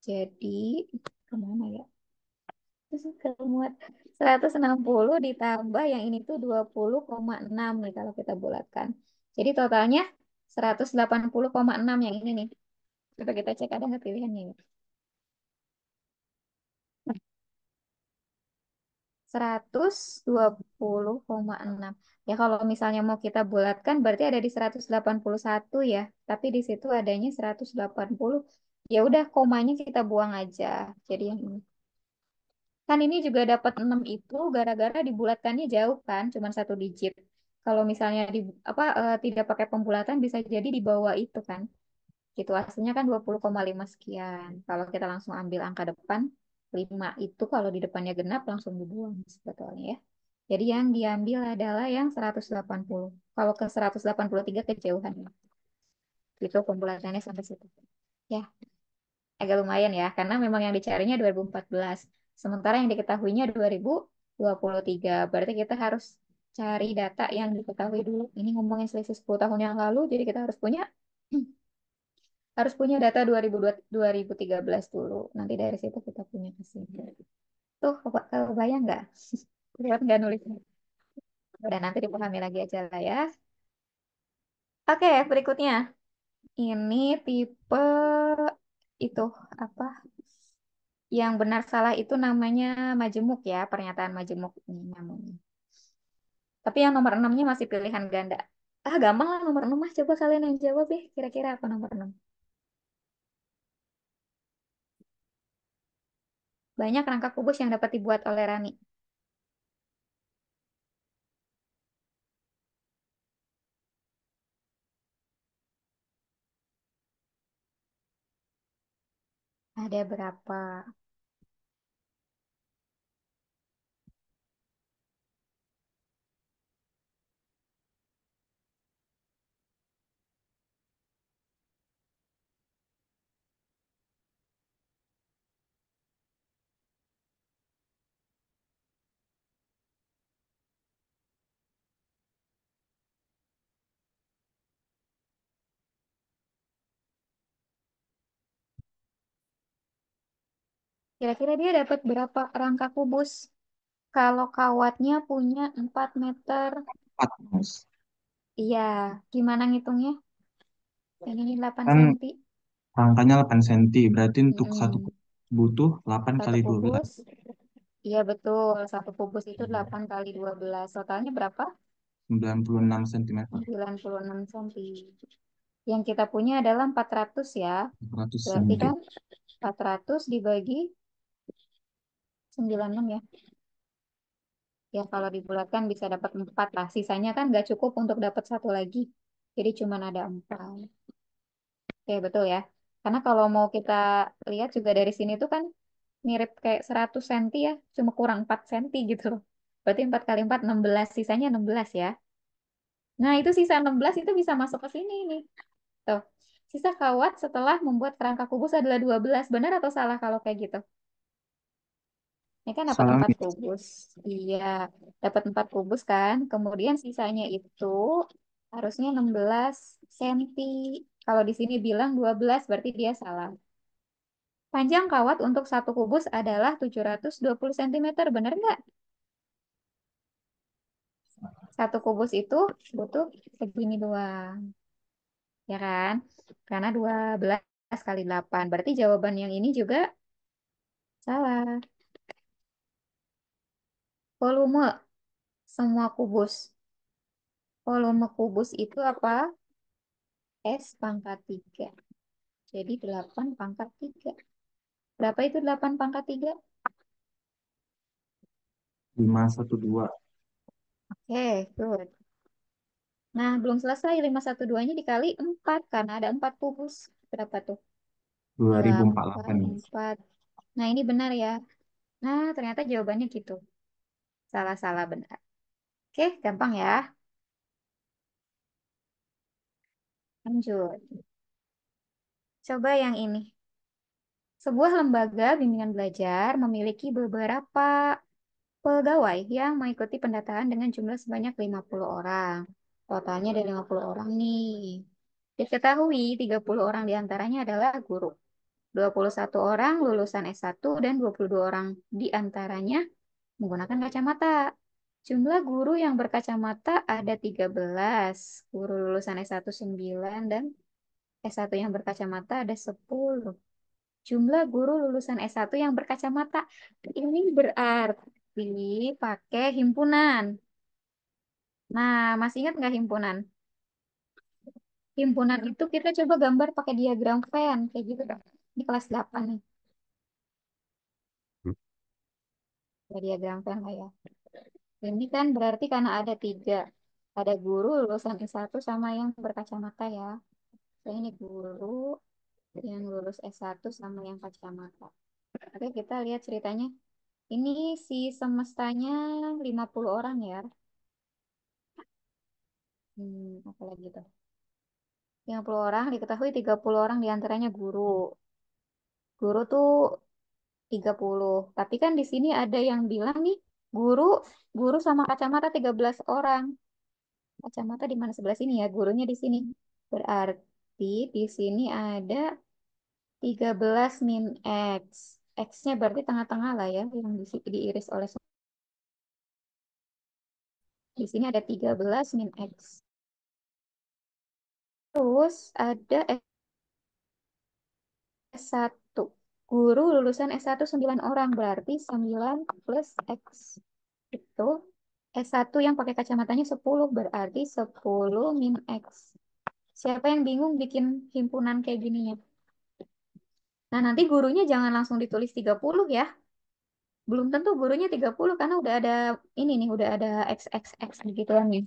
Jadi, kemana ya? Terus kemuat 160 ditambah yang ini tuh 20,6 nih kalau kita bulatkan. Jadi totalnya 180,6 yang ini nih. Coba kita cek ada nggak pilihannya ya. 120,6. Ya kalau misalnya mau kita bulatkan berarti ada di 181 ya. Tapi di situ adanya 180. Ya udah komanya kita buang aja. Jadi yang ini. Kan ini juga dapat 6 itu gara-gara dibulatkannya jauh kan, cuma satu digit. Kalau misalnya tidak pakai pembulatan bisa jadi di bawah itu kan. Gitu aslinya kan 20,5 sekian. Kalau kita langsung ambil angka depan 5 itu kalau di depannya genap langsung dibuang sebetulnya ya. Jadi yang diambil adalah yang 180. Kalau ke 183 kejauhan. Itu pembulatannya sampai situ. Ya, agak lumayan ya, karena memang yang dicarinya 2014. Sementara yang diketahuinya 2023. Berarti kita harus cari data yang diketahui dulu. Ini ngomongin selisih 10 tahun yang lalu, jadi kita harus punya harus punya data 2013 dulu. Nanti dari situ kita punya kesimpulan. Tuh, kebayang nggak? Lihat nggak nulisnya? Udah nanti dipahami lagi aja lah ya. Oke, berikutnya. Ini tipe itu apa? Yang benar salah itu namanya majemuk ya, pernyataan majemuk ini namanya. Tapi yang nomor 6-nya masih pilihan ganda. Ah, gampang lah nomor 6 mah. Coba kalian yang jawab ya. Kira-kira apa nomor 6? Banyak rangka kubus yang dapat dibuat oleh Rani. Ada berapa? Kira-kira dia dapat berapa rangka kubus? Kalau kawatnya punya 4 meter. Empat, Mas. Iya, gimana ngitungnya? Yang ini 8 Kan cm. rangkanya 8 cm, berarti untuk satu Mm-mm. butuh 8 Satu kali 12. kubus. Iya betul, satu kubus itu 8 kali 12. Totalnya berapa? 96 cm. 96 cm. Yang kita punya adalah 400 ya. 100 Berarti cm. kan 400 dibagi 96 ya. Ya kalau dibulatkan bisa dapat 4 lah. Sisanya kan nggak cukup untuk dapat satu lagi. Jadi cuma ada 4. Oke betul ya. Karena kalau mau kita lihat juga dari sini tuh kan mirip kayak 100 cm ya. Cuma kurang 4 cm gitu loh. Berarti 4 kali 4 16. Sisanya 16 ya. Nah itu sisa 16 itu bisa masuk ke sini nih. Tuh. Sisa kawat setelah membuat kerangka kubus adalah 12. Benar atau salah kalau kayak gitu? Ini kan dapat Salam. 4 kubus. Iya, dapat 4 kubus kan. Kemudian sisanya itu harusnya 16 cm. Kalau di sini bilang 12 berarti dia salah. Panjang kawat untuk satu kubus adalah 720 cm. Benar nggak? Satu kubus itu butuh segini doang. Ya kan? Karena 12 kali 8. Berarti jawaban yang ini juga salah. Volume semua kubus. Volume kubus itu apa? S pangkat 3. Jadi 8 pangkat 3. Berapa itu 8 pangkat 3? 512. Oke, good. Nah, belum selesai 512-nya dikali 4 karena ada 4 kubus. Berapa tuh? 2048 ya. 84. Nah, ini benar ya. Nah, ternyata jawabannya gitu. Salah-salah benar. Oke, gampang ya. Lanjut. Coba yang ini. Sebuah lembaga bimbingan belajar memiliki beberapa pegawai yang mengikuti pendataan dengan jumlah sebanyak 50 orang. Totalnya ada 50 orang nih. Diketahui 30 orang diantaranya adalah guru. 21 orang lulusan S1 dan 22 orang diantaranya menggunakan kacamata. Jumlah guru yang berkacamata ada 13. Guru lulusan S1 9 dan S1 yang berkacamata ada 10. Jumlah guru lulusan S1 yang berkacamata ini berarti pakai himpunan. Nah, masih ingat nggak himpunan? Himpunan itu kita coba gambar pakai diagram Venn kayak gitu kan. Di kelas 8 nih. Ada diagram Venn lah ya. Ini kan berarti karena ada 3. Ada guru lulusan S1 sama yang berkacamata ya. Saya ini guru yang lulus S1 sama yang kacamata. Oke, kita lihat ceritanya. Ini si semestanya 50 orang ya. Apa lagi tuh? 50 orang, diketahui 30 orang diantaranya guru. Guru tuh 30. Tapi kan di sini ada yang bilang nih, guru guru sama kacamata 13 orang. Kacamata di mana sebelah sini ya? Gurunya di sini. Berarti di sini ada 13 min X. X-nya berarti tengah-tengah lah ya, yang diiris oleh. Di sini ada 13 min X. Terus ada S1. Guru lulusan S1 9 orang, berarti 9 plus X. Itu S1 yang pakai kacamatanya 10, berarti 10 min X. Siapa yang bingung bikin himpunan kayak gininya? Nah, nanti gurunya jangan langsung ditulis 30 ya. Belum tentu gurunya 30 karena udah ada ini nih, udah ada XXX gitu kan nih.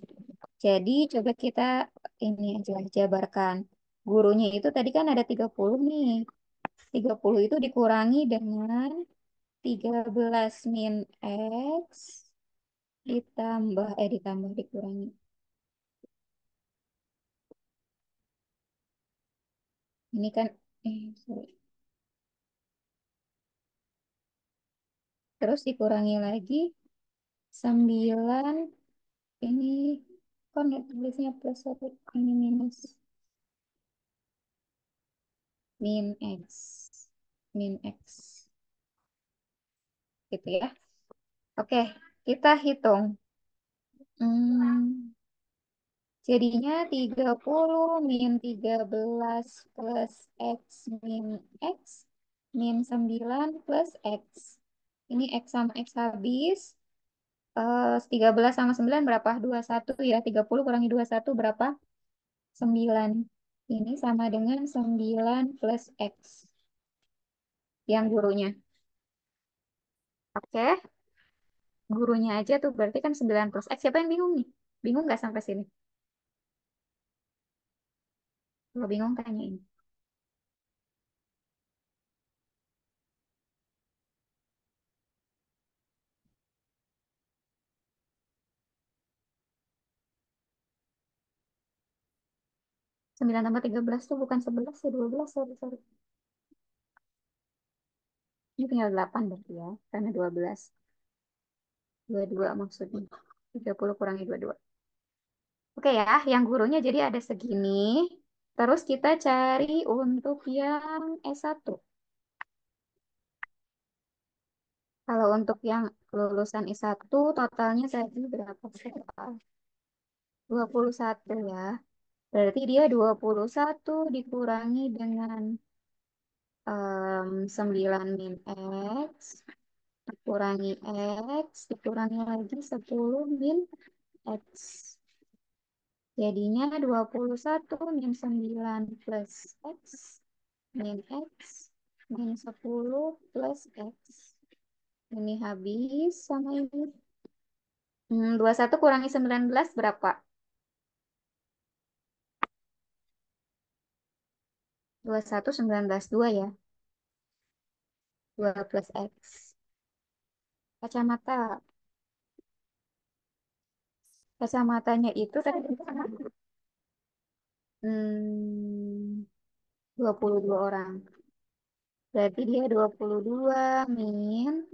Jadi coba kita ini aja jabarkan. Gurunya itu tadi kan ada 30 nih. 30 itu dikurangi dengan 13 min X ditambah dikurangi. Ini kan sorry. Terus dikurangi lagi 9 ini kan tulisnya plus satu ini minus min X min X gitu ya. Oke, kita hitung. Hmm, jadinya 30 min 13 plus X min X min 9 plus X. Ini X sama X habis. 13 sama 9 berapa? 21 ya. 30 kurangi 21 berapa? 9. Ini sama dengan 9 plus X. Yang gurunya. Oke. Gurunya aja tuh berarti kan 9 plus X. Siapa yang bingung nih? Bingung nggak sampai sini? Kalau bingung tanyain. 9 tambah 13 tuh bukan 11 ya 12. Sorry, sorry. Ini tinggal 8 berarti ya. Karena 12. 22 maksudnya. 30 kurangi 22. Oke ya, yang gurunya jadi ada segini. Terus kita cari untuk yang S1. Kalau untuk yang lulusan S1 totalnya tadi berapa? 21 ya. Berarti dia 21 dikurangi dengan 9 min X. Dikurangi X. Dikurangi lagi 10 min X. Jadinya 21 min 9 plus X. Min X. Min 10 plus X. Ini habis sama ini. 21 kurangi 19 berapa? 21 19 2 ya. 2 plus X. Kacamata. Kacamatanya itu tadi hmm, 22 orang. Berarti dia 22 min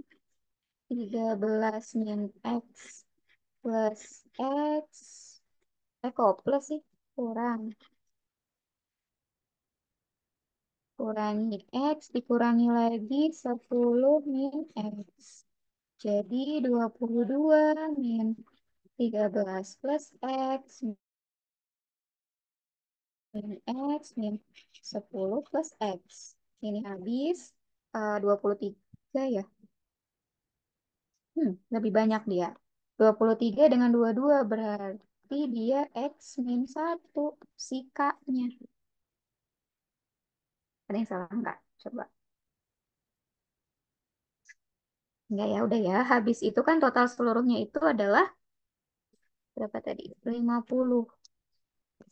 13 min X plus X. Kok plus sih? Kurang. Kurangi X, dikurangi lagi 10 min X. Jadi 22 min 13 plus X min X min 10 plus X. Ini habis 23 ya. Lebih banyak dia. 23 dengan 22 berarti dia X min 1 si K-nya. Ada yang salah nggak? Coba. Enggak ya, udah ya. Habis itu kan total seluruhnya itu adalah berapa tadi? 50.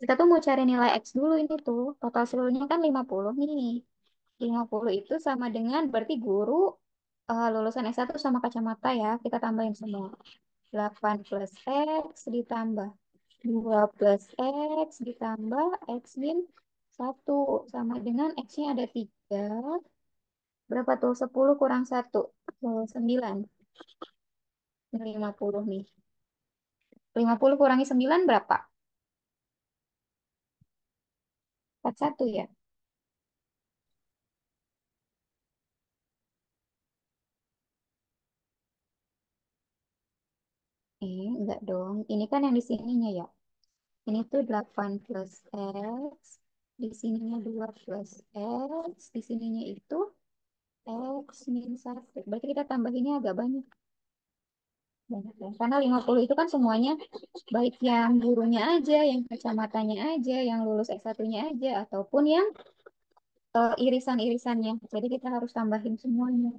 Kita tuh mau cari nilai X dulu ini tuh. Total seluruhnya kan 50 nih. 50 itu sama dengan berarti guru lulusan S1 sama kacamata ya. Kita tambahin semua. 8 plus X ditambah 2 plus X ditambah X min 1 sama dengan X-nya ada 3. Berapa tuh? 10 kurang 1. 9. 50 nih. 50 kurangi 9 berapa? 41 ya? Enggak dong. Ini kan yang di sininya ya. Ini tuh 8 plus X. Di sininya 2 plus X. Di sininya itu X min 1. Berarti kita tambahinnya agak banyak. Banyak ya. Karena 50 itu kan semuanya baik yang gurunya aja, yang kacamatanya aja, yang lulus S1-nya aja, ataupun yang irisan-irisannya. Jadi kita harus tambahin semuanya.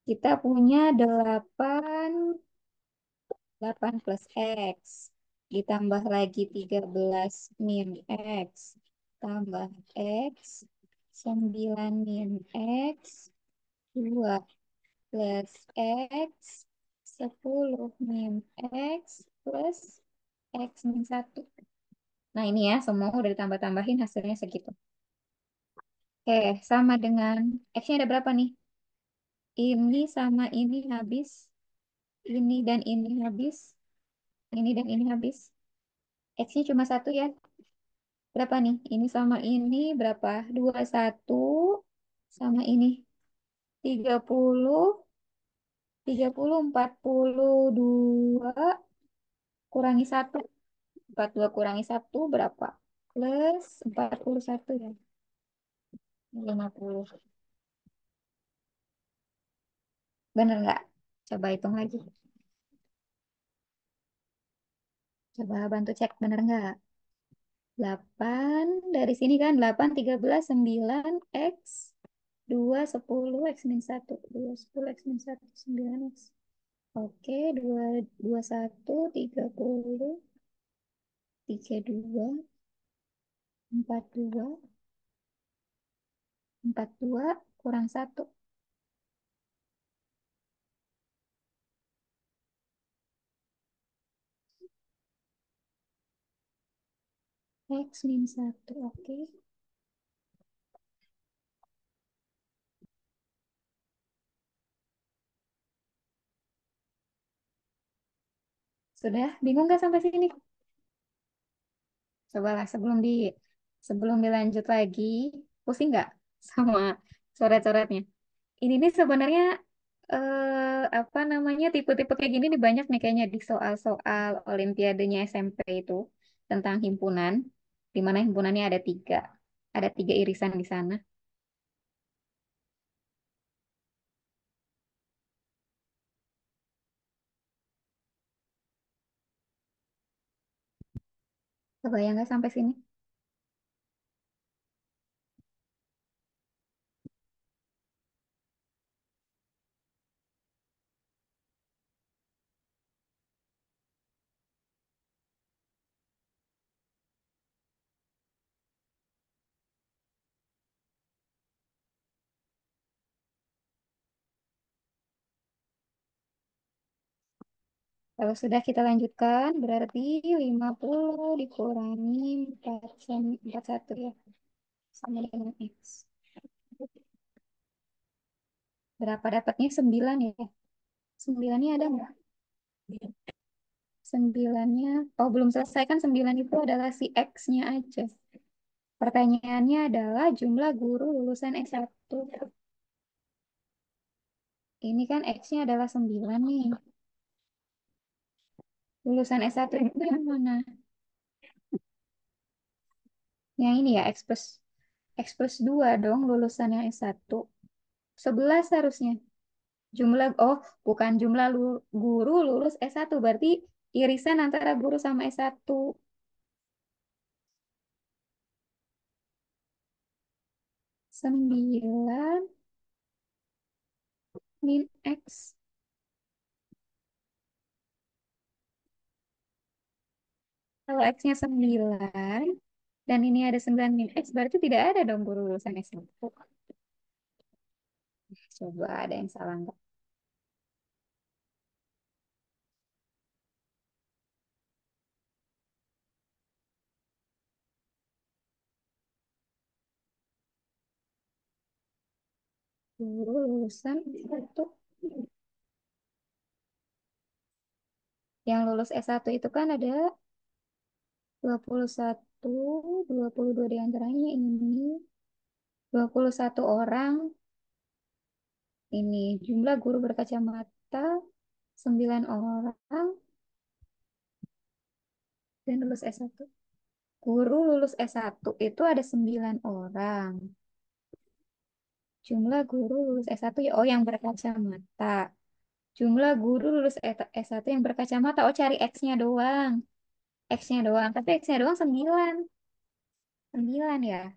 Kita punya 8 plus X. Ditambah lagi 13 min X. Tambah X. 9 min X. 2 plus X. 10 min X plus X min 1. Nah ini ya, semua udah ditambah-tambahin hasilnya segitu. Oke, sama dengan X-nya ada berapa nih? Ini sama ini habis. Ini dan ini habis. Ini dan ini habis. X-nya cuma satu ya. Berapa nih? Ini sama ini berapa? 21 sama ini 30, 30, 42 kurangi 1. 42 kurangi 1 berapa? Plus 41 ya. 50. Bener nggak? Coba hitung lagi. Coba bantu cek bener nggak? 8 dari sini kan 8, 13, 9 X 2 10 X min 1 2 10 X min 1 9 X. Oke, 2 21 30 32 42 42 kurang 1 X min 1. Oke. Sudah bingung nggak sampai sini? Cobalah sebelum dilanjut lagi, pusing nggak sama coret-coretnya? Ini nih sebenarnya apa namanya tipe-tipe kayak gini nih banyak nih kayaknya di soal-soal Olimpiadenya SMP itu tentang himpunan, di mana himpunannya ada tiga irisan di sana. Kebayang nggak sampai sini? Kalau sudah kita lanjutkan, berarti 50 dikurangi 41 ya, sama dengan X. Berapa dapatnya? 9 ya. 9-nya ada nggak? 9-nya, oh belum selesai kan 9 itu adalah si X-nya aja. Pertanyaannya adalah jumlah guru lulusan S1. Ini kan X-nya adalah 9 nih. Lulusan S1 itu yang mana? Yang ini ya, X plus 2 dong lulusan yang S1. 11 harusnya. Oh, bukan jumlah guru lulus S1. Berarti irisan antara guru sama S1. 9 min X. Kalau X-nya 9 dan ini ada 9 min X, berarti tidak ada dong guru lulusan S1. Coba ada yang salah nggak? Guru lulusan S1. Yang lulus S1 itu kan ada 21, 22 diantaranya ini. 21 orang. Ini jumlah guru berkacamata 9 orang dan lulus S1. Guru lulus S1 itu ada 9 orang. Jumlah guru lulus S1 ya, oh yang berkacamata. Jumlah guru lulus S1 yang berkacamata. Oh, cari X-nya doang. X-nya doang. Tapi X-nya doang 9. 9 ya.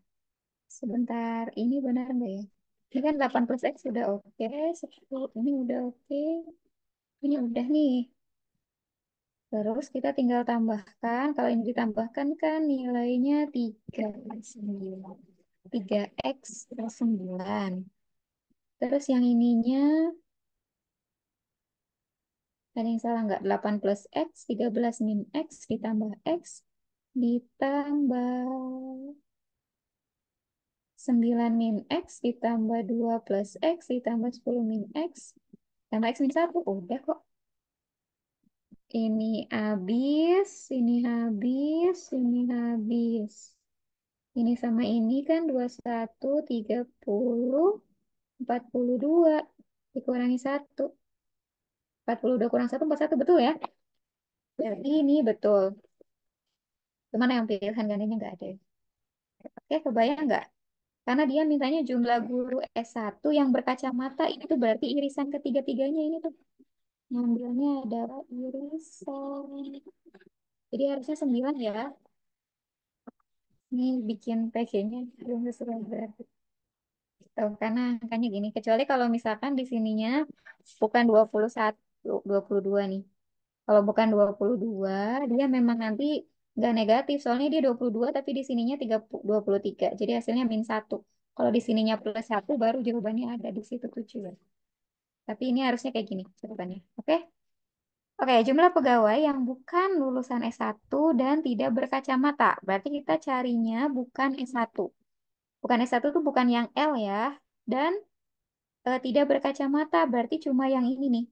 Sebentar, ini benar nggak ya? Ini kan 8 plus X sudah oke. 10 ini udah oke. Ini udah nih. Terus kita tinggal tambahkan. Kalau ini ditambahkan kan nilainya 39. 3X plus 9. Terus yang ininya, ada yang salah nggak? 8 plus X, 13 min X ditambah X ditambah 9 min X ditambah 2 plus X ditambah 10 min X tambah X min 1. Udah kok. Ini habis, ini habis, ini habis. Ini sama ini kan 21, 30, 42. Dikurangi 1. 42 kurang 1, 41. Betul ya? Jadi ini betul. Cuman yang pilihan gantinya nggak ada. Oke, kebayang nggak? Karena dia mintanya jumlah guru S1 yang berkacamata. Itu berarti irisan ketiga-tiganya ini tuh. Ngambilnya adalah irisan. Jadi harusnya 9 ya. Ini bikin PG-nya belum sesuai berarti. Tuh, karena angkanya gini. Kecuali kalau misalkan di sininya bukan 21, 22 nih. Kalau bukan 22, dia memang nanti nggak negatif. Soalnya dia 22, tapi di sininya 23. Jadi hasilnya min 1. Kalau di sininya plus 1, baru jawabannya ada di situ 7. Tapi ini harusnya kayak gini jawabannya. Oke? Oke, jumlah pegawai yang bukan lulusan S1 dan tidak berkacamata. Berarti kita carinya bukan S1. Bukan S1 tuh bukan yang L ya. Dan tidak berkacamata berarti cuma yang ini nih.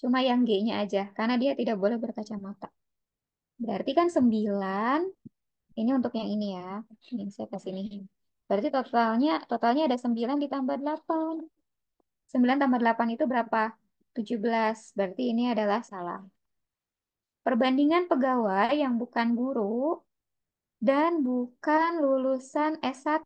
Cuma yang G-nya aja. Karena dia tidak boleh berkacamata. Berarti kan 9. Ini untuk yang ini ya. Ini saya kasih nih. Berarti totalnya ada 9 ditambah 8. 9 tambah 8 itu berapa? 17. Berarti ini adalah salah. Perbandingan pegawai yang bukan guru dan bukan lulusan S1.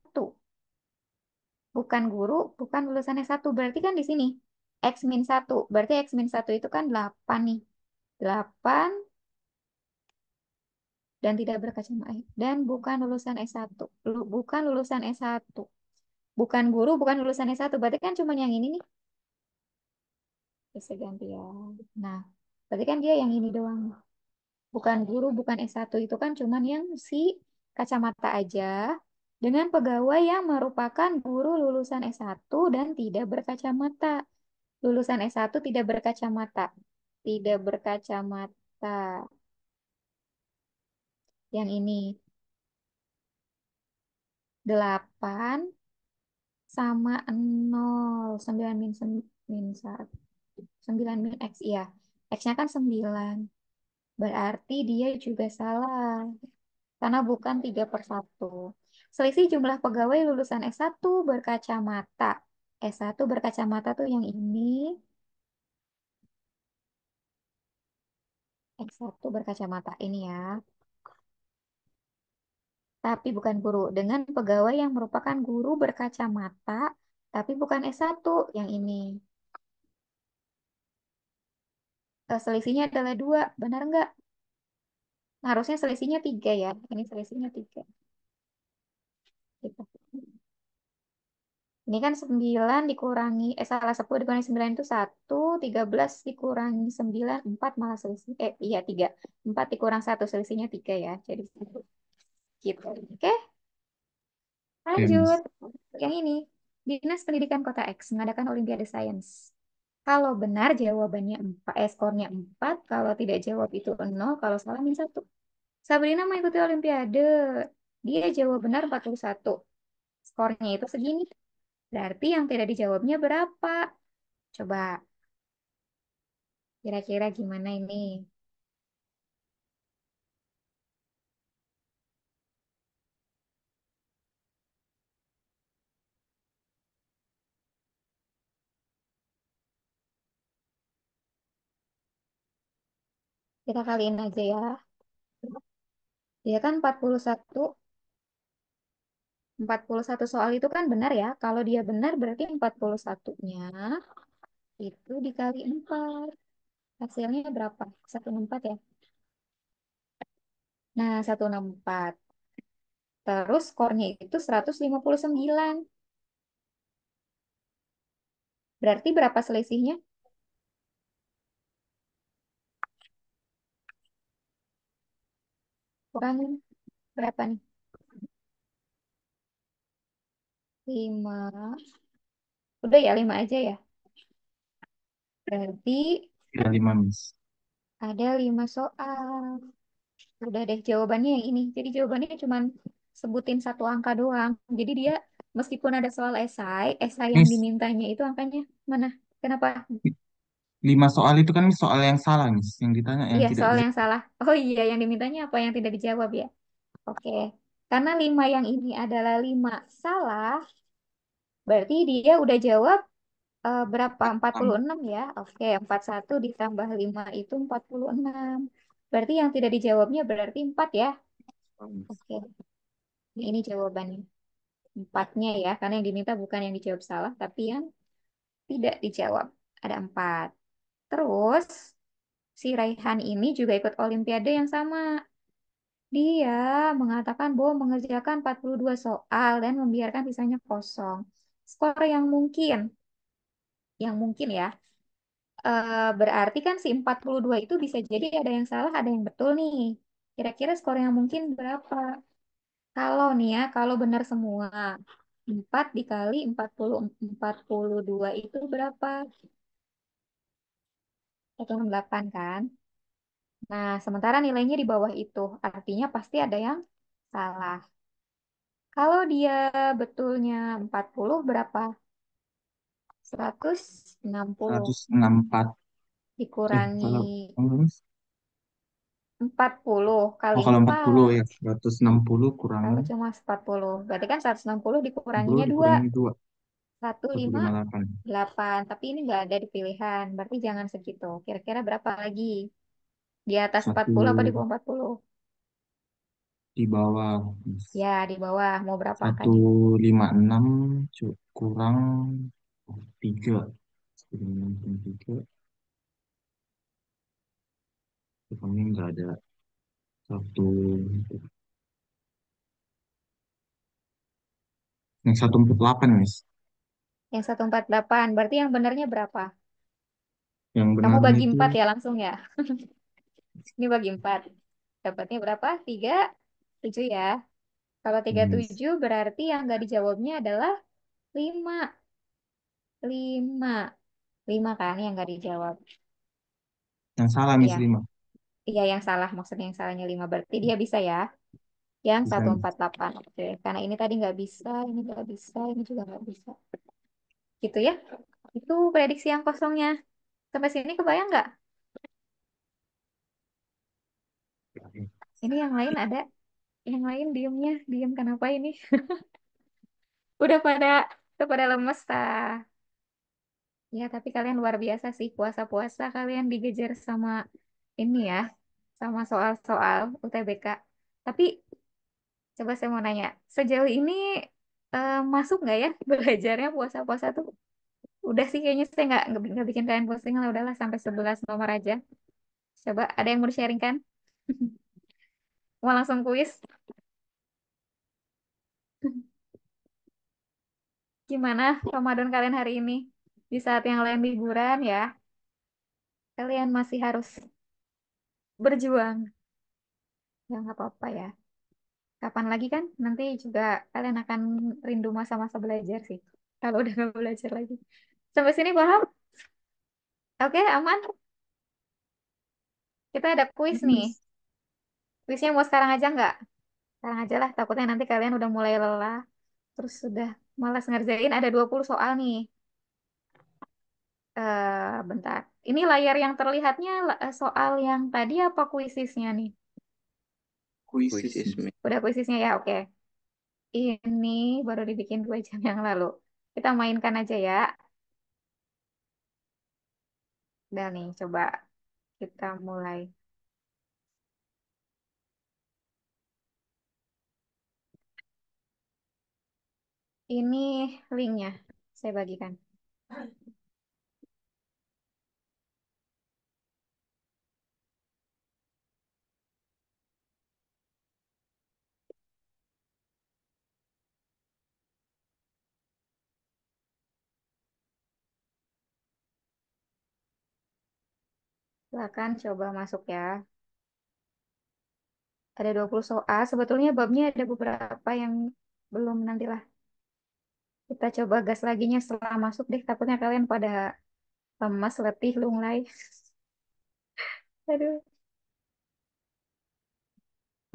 Bukan guru, bukan lulusan S1. Berarti kan di sini X min 1. Berarti X min 1 itu kan 8 nih. 8 dan tidak berkacamata. Dan bukan lulusan S1. Bukan lulusan S1. Bukan guru, bukan lulusan S1. Berarti kan cuma yang ini nih. Bisa ganti ya. Nah, berarti kan dia yang ini doang. Bukan guru, bukan S1 itu kan cuman yang si kacamata aja dengan pegawai yang merupakan guru lulusan S1 dan tidak berkacamata. Lulusan S1 tidak berkacamata. Tidak berkacamata. Yang ini. 8 sama 0. 9 min, min 1. 9 min X. Iya. X-nya kan 9. Berarti dia juga salah. Karena bukan 3/1. Selisih jumlah pegawai lulusan S1 berkacamata. S1 berkacamata tuh yang ini. S1 berkacamata ini ya. Tapi bukan guru. Dengan pegawai yang merupakan guru berkacamata, tapi bukan S1 yang ini. Selisihnya adalah 2. Benar nggak? Harusnya selisihnya 3 ya. Ini selisihnya 3. Gitu. Ini kan 9 dikurangi, salah 10 dikurangi 9 itu 1, 13 dikurangi 9, 4 malah selisih. Iya 3. 4 dikurang 1 selisihnya 3 ya. Jadi gitu. Oke, Oke, lanjut. Miss. Yang ini. Dinas Pendidikan Kota X mengadakan Olimpiade Sains. Kalau benar jawabannya 4, skornya 4. Kalau tidak jawab itu 0. Kalau salah min 1. Sabrina mengikuti Olimpiade. Dia jawab benar 41. Skornya itu segini. Berarti yang tidak dijawabnya berapa? Coba kira-kira gimana ini? Kita kaliin aja ya. Dia kan 41 soal itu kan benar ya. Kalau dia benar berarti 41-nya itu dikali 4. Hasilnya berapa? 164 ya. Nah, 164. Terus skornya itu 159. Berarti berapa selisihnya? Kurangin berapa nih? 5. Udah ya 5 aja ya. Berarti Ya, 5, Miss. ada 5 soal. Udah deh jawabannya yang ini. Jadi jawabannya cuma sebutin satu angka doang. Jadi dia meskipun ada soal esai yang Miss, dimintanya itu angkanya mana? Kenapa? 5 soal itu kan Miss, soal yang salah, Miss. Yang ditanya yang Iya, tidak soal yang dijawab. salah. Oh iya, yang dimintanya apa yang tidak dijawab ya? Oke. Karena 5 yang ini adalah 5 salah, berarti dia udah jawab berapa? 46 ya? Oke, 41 ditambah 5 itu 46. Berarti yang tidak dijawabnya berarti 4 ya? Oke, ini jawabannya. Empatnya ya, karena yang diminta bukan yang dijawab salah, tapi yang tidak dijawab. Ada 4. Terus, si Raihan ini juga ikut Olimpiade yang sama. Dia mengatakan bahwa mengerjakan 42 soal dan membiarkan sisanya kosong. Skor yang mungkin ya. Berarti kan si 42 itu bisa jadi ada yang salah, ada yang betul nih. Kira-kira skor yang mungkin berapa? Kalau nih ya, kalau benar semua, 4 dikali 42 itu berapa? 168 kan? Nah, sementara nilainya di bawah itu, artinya pasti ada yang salah. Kalau dia betulnya 40 berapa? 160 164. dikurangi Kalau Miss? 40 kali Oh, kalau 40 4. ya. 160 kurangi Kalau cuma 40, berarti kan 160 60 dikuranginya 2. dikurangi 2. 158. 158. Tapi ini nggak ada di pilihan. Berarti jangan segitu. Kira-kira berapa lagi? Di atas Satu 40 apa di bawah 40? di bawah, Miss. Ya, di bawah. Mau berapa satu angkanya? lima enam kurang 3. 3. Pokoknya nggak ada satu. Yang 148, Miss. Yang 148. Berarti yang benarnya berapa? Yang Kamu benarnya bagi itu 4 ya langsung ya. Ini bagi 4. Dapatnya berapa? 37 ya. Kalau tiga puluh Miss. tujuh berarti yang nggak dijawabnya adalah 5. 5. 5 kan yang nggak dijawab. Yang salah Iya, Miss Rima. iya yang salah maksudnya yang salahnya 5 berarti dia bisa ya. Yang Bisa, satu Miss. empat delapan. Oke, karena ini tadi nggak bisa, ini nggak bisa, ini juga nggak bisa. Gitu ya. Itu prediksi yang kosongnya. Sampai sini kebayang nggak? Ini yang lain ada, yang lain diemnya, diem kenapa ini? Udah pada, udah pada lemes ta. Ya, tapi kalian luar biasa sih puasa-puasa kalian digejar sama ini ya, sama soal-soal UTBK. Tapi coba saya mau nanya, sejauh ini masuk nggak ya belajarnya puasa-puasa tuh? Udah sih kayaknya saya nggak bikin kalian pusing lah, udahlah sampai 11 nomor aja. Coba ada yang mau sharing kan? Mau langsung kuis? Gimana Ramadan kalian hari ini? Di saat yang lain liburan ya, kalian masih harus berjuang. Ya nggak apa-apa ya. Kapan lagi kan? Nanti juga kalian akan rindu masa-masa belajar sih. Kalau udah nggak belajar lagi. Sampai sini paham? Oke, aman. Kita ada kuis nih. Miss. Kuisnya mau sekarang aja nggak? Sekarang aja lah. Takutnya nanti kalian udah mulai lelah. Terus sudah malas ngerjain. Ada 20 soal nih. Bentar. Ini layar yang terlihatnya soal yang tadi apa kuisisnya nih? Kuisis, Puisis, Miss. Mi. Udah kuisisnya ya, oke. Ini baru dibikin 2 jam yang lalu. Kita mainkan aja ya. Udah nih, coba kita mulai. Ini linknya, saya bagikan. Silakan coba masuk ya. Ada 20 soal. Sebetulnya babnya ada beberapa yang belum nantilah. Kita coba gas laginya setelah masuk deh. Takutnya kalian pada lemas, letih, lunglai. Aduh.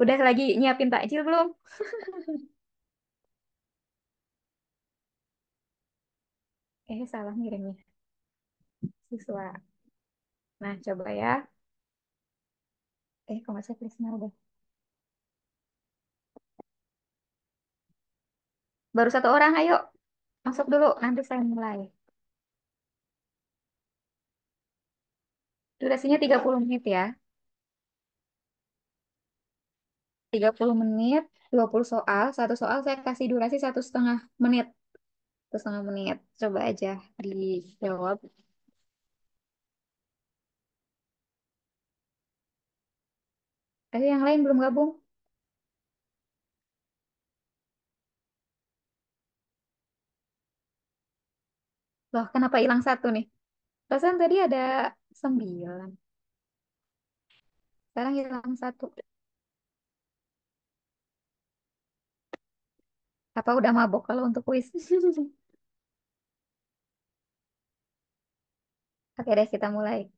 Udah lagi nyiapin takjil belum? Salah ngirimnya. Siswa. Nah, coba ya. Kok nggak checklistnya udah. Baru 1 orang, ayo. Masuk dulu, nanti saya mulai. Durasinya 30 menit ya. 30 menit, 20 soal. Satu soal saya kasih durasi 1,5 menit. 1,5 menit. Coba aja dijawab. Yang lain belum gabung. Loh, kenapa hilang satu nih? Perasaan tadi ada 9. Sekarang hilang satu. Apa udah mabok kalau untuk kuis? Oke deh, kita mulai.